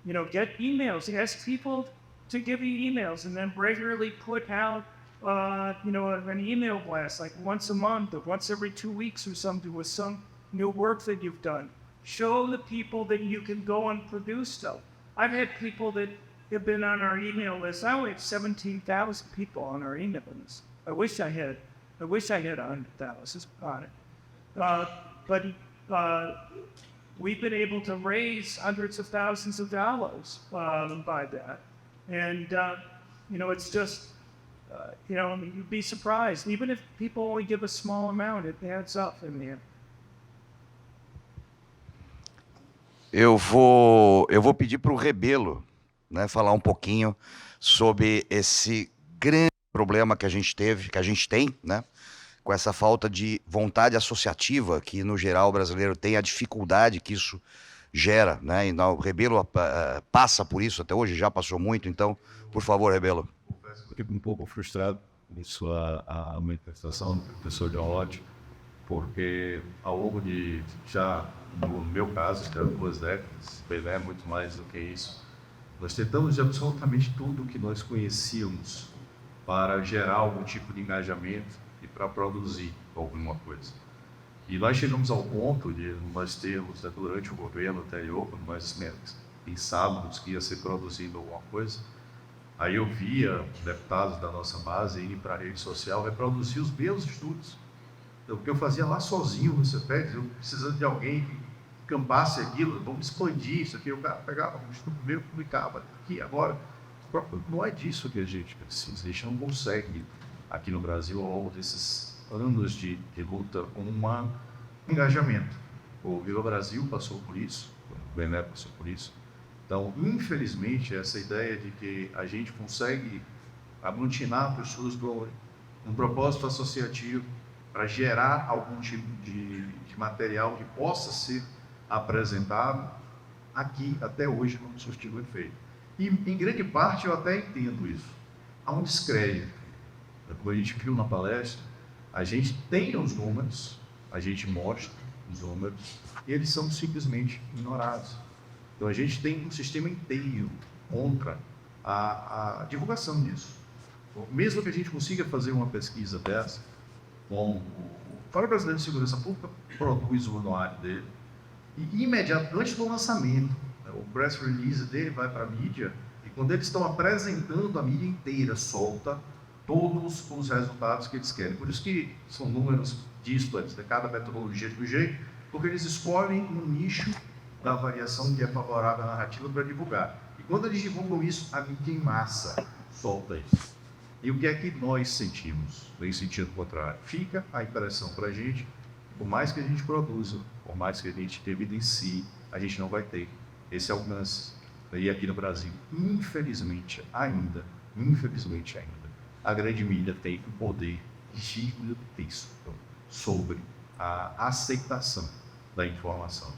you know, get emails. Ask people to give you emails, and then regularly put out, you know, an email blast, like once a month or once every 2 weeks or something, with some new work that you've done. Show the people that you can go and produce stuff. I've had people that have been on our email list. I only have 17,000 people on our email list. I wish I had 100,000 on it. But we've been able to raise hundreds of thousands of dollars by that. And, it's just, you'd be surprised. Even if people only give a small amount, it adds up in the end. Eu vou pedir para o Rebelo, né, falar um pouquinho sobre esse grande problema que a gente tem, né, com essa falta de vontade associativa que, no geral, o brasileiro tem, a dificuldade que isso gera, né, e o Rebelo passa por isso até hoje, já passou muito, então, por favor, Rebelo. Fiquei um pouco frustrado com a manifestação do professor John Lott, porque ao longo de, já no meu caso, já 2 décadas, Bené muito mais do que isso, nós tentamos de absolutamente tudo que nós conhecíamos para gerar algum tipo de engajamento e para produzir alguma coisa. E nós chegamos ao ponto de nós termos, durante o governo anterior, quando nós pensávamos que ia ser produzido alguma coisa, aí eu via deputados da nossa base irem para a rede social reproduzir os meus estudos. Então, o que eu fazia lá sozinho no CEPEX, eu precisando de alguém que campasse aquilo, vamos expandir isso aqui. O cara pegava um estudo meu, publicava aqui, agora. Não é disso que a gente precisa, a gente não consegue aqui no Brasil, ao longo desses anos de luta, um engajamento. O Viva Brasil passou por isso, o Bene passou por isso. Então, infelizmente, essa ideia de que a gente consegue aglutinar pessoas com um propósito associativo para gerar algum tipo de material que possa ser apresentado, aqui, até hoje, não surtiu efeito. E, em grande parte, eu até entendo isso. Há um descrédito. Como a gente viu na palestra, a gente tem os números, a gente mostra os números, e eles são simplesmente ignorados. Então, a gente tem um sistema inteiro contra a divulgação disso. Mesmo que a gente consiga fazer uma pesquisa dessa, o Fórum Brasileiro de Segurança Pública produz o anuário dele, e imediatamente, antes do lançamento, o press release dele vai para a mídia, e quando eles estão apresentando, a mídia inteira solta todos os resultados que eles querem. Por isso que são números distantes, de cada metodologia de um jeito, porque eles escolhem um nicho da avaliação que é favorável à narrativa para divulgar. E quando eles divulgam isso, a mídia em massa solta isso. E o que é que nós sentimos? Em sentido contrário. Fica a impressão para a gente, por mais que a gente produza, por mais que a gente evidencie, a gente não vai ter esse alcance. E aqui no Brasil, infelizmente ainda, a grande mídia tem o poder gigantesco sobre a aceitação da informação.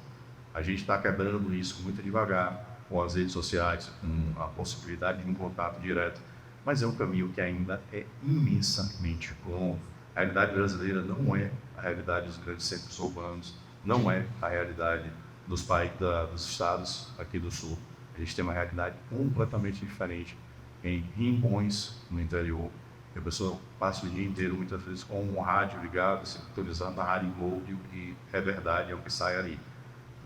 A gente está quebrando isso muito devagar, com as redes sociais, com a possibilidade de um contato direto, mas é um caminho que ainda é imensamente longo. A realidade brasileira não é a realidade dos grandes centros urbanos, não é a realidade dos países, dos estados aqui do sul. A gente tem uma realidade completamente diferente em rincões no interior. A pessoa passa o dia inteiro, muitas vezes, com um rádio ligado, sintonizando a rádio Globo, e o que é verdade é o que sai ali.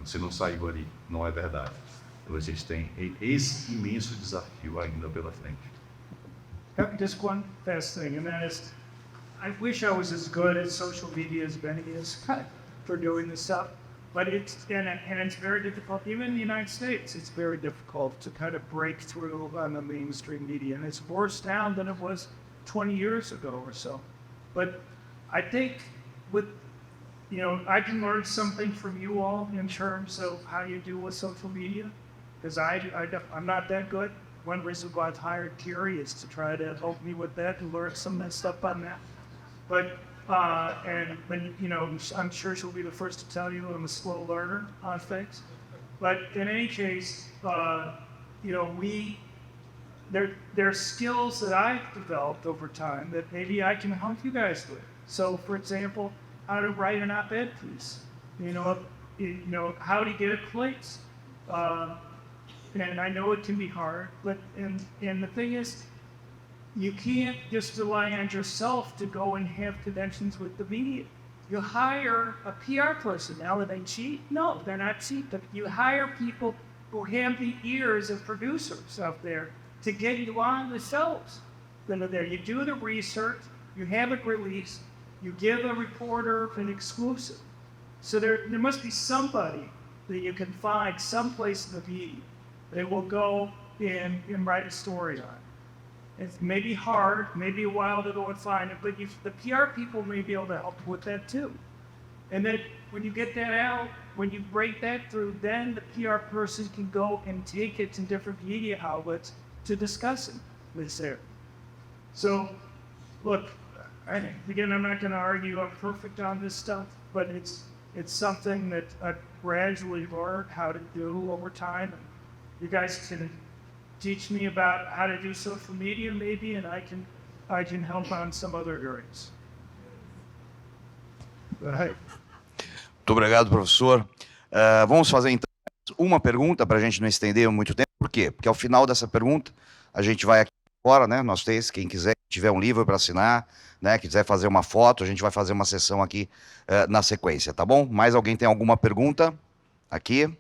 Se não saiu ali, não é verdade. Então a gente tem esse imenso desafio ainda pela frente. Just one fast thing, and that is, I wish I was as good at social media as Bene is for doing this stuff, but it's very difficult. Even in the United States, it's very difficult to kind of break through on the mainstream media, and it's worse now than it was 20 years ago or so. But I think I can learn something from you all in terms of how you do with social media, because I'm not that good. One reason why I've hired Terry is to try to help me with that and learn some of that stuff on that. But I'm sure she'll be the first to tell you I'm a slow learner on things. But in any case, there's skills that I've developed over time that maybe I can help you guys with. So, for example, how to write an op-ed piece, how to get it placed. And I know it can be hard, but and the thing is, you can't just rely on yourself to go and have connections with the media. You hire a PR person. Now, are they cheap? No, they're not cheap. But you hire people who have the ears of producers out there to get you on the shows that are there. You do the research, you have it released, you give a reporter an exclusive. So there must be somebody that you can find someplace in the media that will go and write a story on. It may be hard, maybe a while to go and find it, but the PR people may be able to help with that too. And then when you get that out, when you break that through, then the PR person can go and take it to different media outlets to discuss it with there. So, look, again, I'm not going to argue I'm perfect on this stuff, but it's something that I've gradually learned how to do over time. And you guys can teach me about how to do social media maybe, and I can help on some other areas. Muito obrigado, professor. Vamos fazer então uma pergunta para a gente não estender muito tempo. Por quê? Porque ao final dessa pergunta, a gente vai aqui fora, né? Nós três, quem quiser, tiver um livro para assinar, né? Quiser fazer uma foto, a gente vai fazer uma sessão aqui na sequência, tá bom? Mais alguém tem alguma pergunta? Aqui.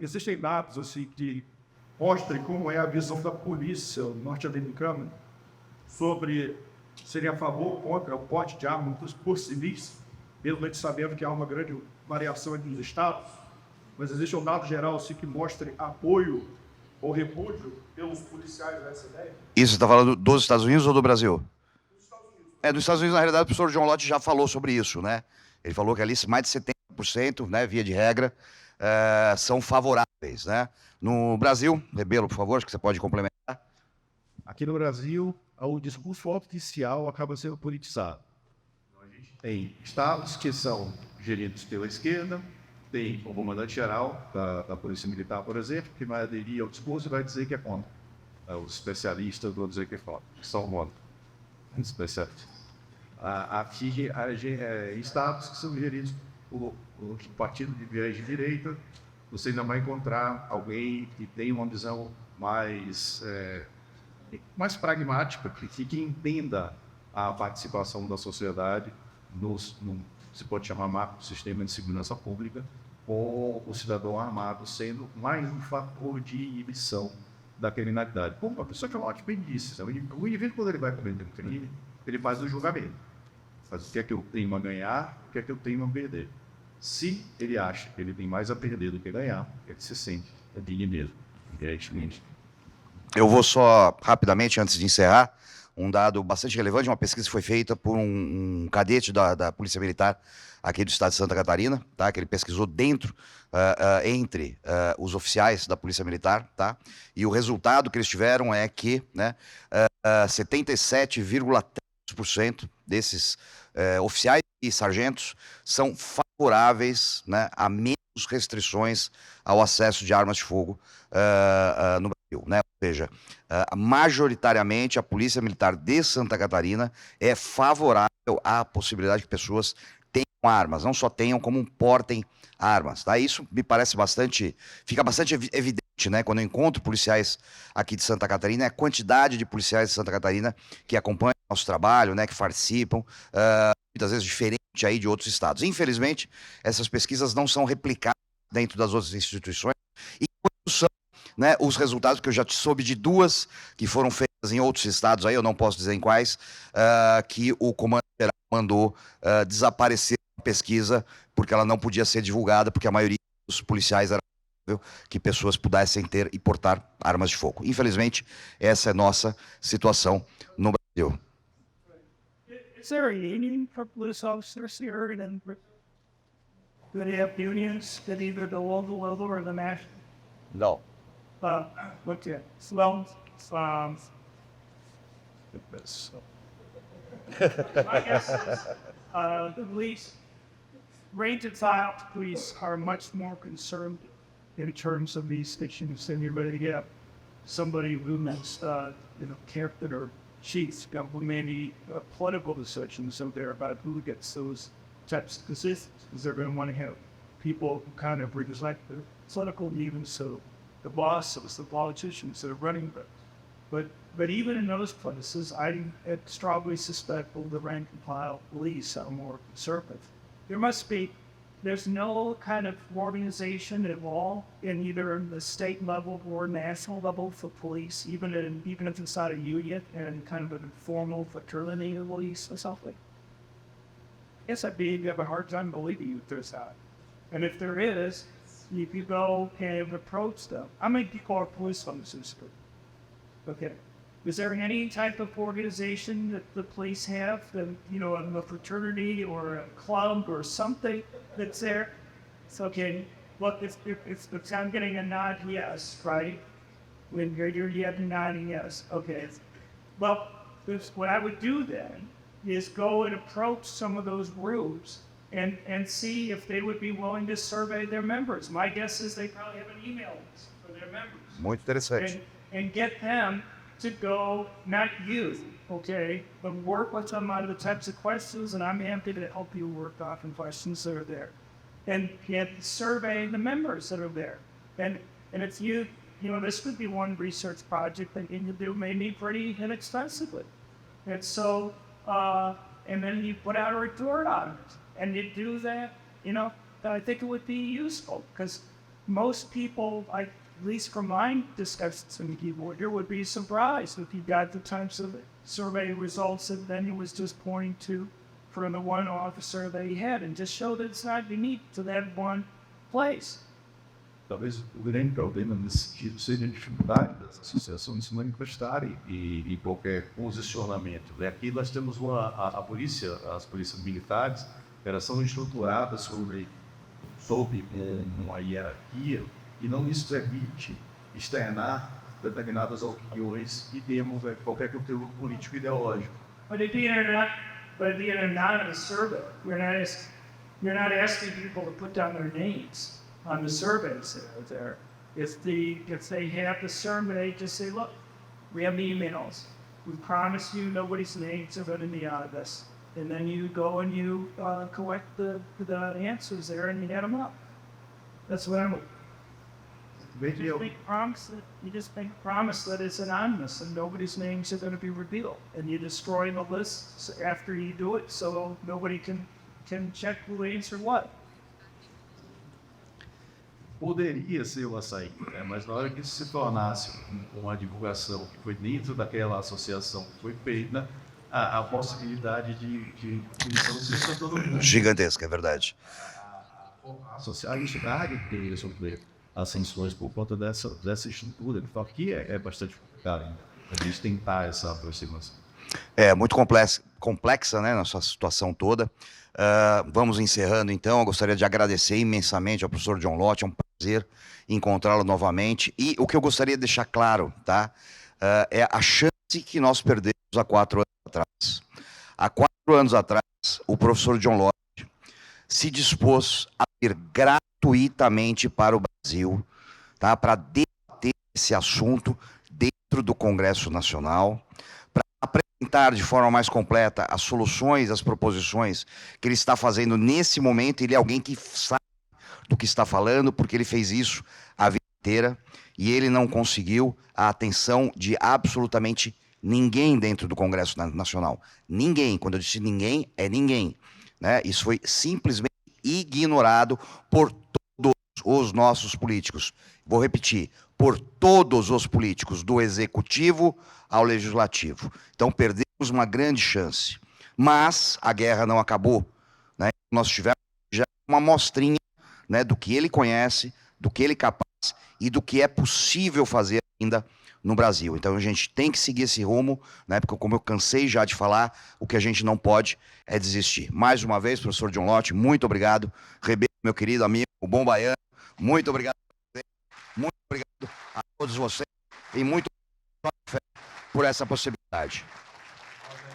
Existem dados assim, que mostrem como é a visão da polícia norte-americana sobre seria a favor ou contra o porte de armas por civis, mesmo a gente sabendo que há uma grande variação entre os estados, mas existe um dado geral assim, que mostre apoio ou repúdio pelos policiais dessa ideia? Isso, você está falando dos Estados Unidos ou do Brasil? Dos Estados Unidos. Dos Estados Unidos, na realidade, o professor John Lott já falou sobre isso, né? Ele falou que ali mais de 70%, né, via de regra, são favoráveis, né? No Brasil, Rebelo, por favor, acho que você pode complementar. Aqui no Brasil, o discurso oficial acaba sendo politizado. A gente tem estados que são geridos pela esquerda, tem o comandante-geral da Polícia Militar, por exemplo, que vai aderir ao discurso e vai dizer que é contra. Os especialistas vão dizer que é contra, que são contra. Especialistas. Aqui, estados que são geridos por partido de viés de direita, você ainda vai encontrar alguém que tem uma visão mais pragmática, que entenda a participação da sociedade se pode chamar macro sistema de segurança pública, com o cidadão armado sendo mais um fator de inibição da criminalidade. Como a pessoa John Lott bem disse, o indivíduo, quando ele vai cometer um crime, ele faz o julgamento. Faz o que é que eu tenho a ganhar, o que é que eu tenho a perder. Se ele acha que ele tem mais a perder do que ganhar, ele se sente dele mesmo. Eu vou só, rapidamente, antes de encerrar, um dado bastante relevante, uma pesquisa que foi feita por um cadete da Polícia Militar aqui do estado de Santa Catarina, tá? Que ele pesquisou dentro, entre os oficiais da Polícia Militar, tá? E o resultado que eles tiveram é que, né, 77,3% desses oficiais e sargentos são favoráveis, né, a menos restrições ao acesso de armas de fogo no Brasil, né? Ou seja, majoritariamente a Polícia Militar de Santa Catarina é favorável à possibilidade que pessoas tenham armas, não só tenham, como portem armas, tá? Isso me parece fica bastante evidente, né? Quando eu encontro policiais aqui de Santa Catarina, a quantidade de policiais de Santa Catarina que acompanham nosso trabalho, né? Que participam, muitas vezes diferente aí de outros estados. Infelizmente, essas pesquisas não são replicadas dentro das outras instituições, e quando são, né, os resultados, que eu já soube de duas que foram feitas em outros estados, aí eu não posso dizer em quais, que o comando geral mandou desaparecer a pesquisa, porque ela não podia ser divulgada, porque a maioria dos policiais era que pessoas pudessem ter e portar armas de fogo. Infelizmente, essa é a nossa situação no Brasil. Is there a union for police officers here? Do they have unions at either the local level or the national? Não. Look at slums. My guess is the police, range and file police are much more concerned in terms of these issues than you're going to get somebody who is, captain or chief, who may be political decisions out there about who gets those types of positions, because they're going to want to have people who kind of reflect the political views, so the bosses, the politicians that are running them. But even in those places, I strongly suspect the rank and file police are more conservative. There must be there's no kind of organization at all in either the state level or national level for police, even if it's not a union and kind of an informal fraternity of police or something. I guess you have a hard time believing if there's that. And if there is, if you go and approach them, how many people are police officers? Okay. Is there any type of organization that the police have, that, a fraternity or a club or something that's there? It's okay. Look, if I'm getting a nod, yes, right? When you're nodding yes, okay. Well, what I would do then is go and approach some of those groups and see if they would be willing to survey their members. My guess is they probably have an email list for their members. Muito interessante. And get them to go, not you, okay, but work with them on the types of questions, and I'm happy to help you work off the questions that are there. And survey the members that are there. And if this could be one research project that you can do maybe pretty inexpensively. And so, and then you put out a report on it. And you do that, I think it would be useful, because most people, at least from my discussions in the keyboard here, would be surprised if you got the types of survey results that then he was just pointing to from the one officer that he had, and just show that it's not unique to that one place. Talvez o grande problema nesse sentido seja a dificuldade das associações se manifestarem e qualquer posicionamento. Aqui nós temos a polícia, as polícias militares, elas são estruturadas sobre uma hierarquia e não nos permite externar determinadas opiniões e termos qualquer conteúdo político e ideológico. But if you're not in a survey, you're not asking people to put down their names on the surveys that are there. If they have the survey, just say, look, we have emails. We promise you nobody's names are going to be out of this. And then you go and you collect the answers there and you add them up. That's what I'm. You just make a promise that it's anonymous and nobody's names are going to be revealed. And you destroy the list after you do it, so nobody can check who answered what. Poderia ser uma saída, mas na hora que isso se tornasse uma divulgação que foi dentro daquela associação que foi feita, a possibilidade de punição de todo mundo. Gigantesca, é verdade. A sociedade tem sofrer ascensões por conta dessa estrutura. Então aqui é bastante complicado ainda. A gente tentar essa aproximação. É muito complexa, né, nossa situação toda. Vamos encerrando então. Eu gostaria de agradecer imensamente ao professor John Lott. É um prazer encontrá-lo novamente. E o que eu gostaria de deixar claro, tá? É a chance que nós perdemos há 4 anos atrás. Há 4 anos atrás, o professor John Lott se dispôs a ir gratuitamente para o Brasil, tá? Para debater esse assunto dentro do Congresso Nacional, para apresentar de forma mais completa as soluções, as proposições que ele está fazendo nesse momento. Ele é alguém que sabe do que está falando, porque ele fez isso a vida inteira, e ele não conseguiu a atenção de absolutamente ninguém dentro do Congresso Nacional. Ninguém. Quando eu disse ninguém, é ninguém, né? Isso foi simplesmente ignorado por todos os nossos políticos. Vou repetir, por todos os políticos, do executivo ao legislativo. Então perdemos uma grande chance. Mas a guerra não acabou, né? Nós tivemos já uma amostrinha, né, do que ele conhece, do que ele é capaz e do que é possível fazer ainda no Brasil. Então a gente tem que seguir esse rumo, né? Porque, como eu cansei já de falar, o que a gente não pode é desistir. Mais uma vez, professor John Lott, muito obrigado. Rebelo, meu querido amigo, o bom baiano, muito obrigado a você, muito obrigado a todos vocês e muito obrigado por essa possibilidade.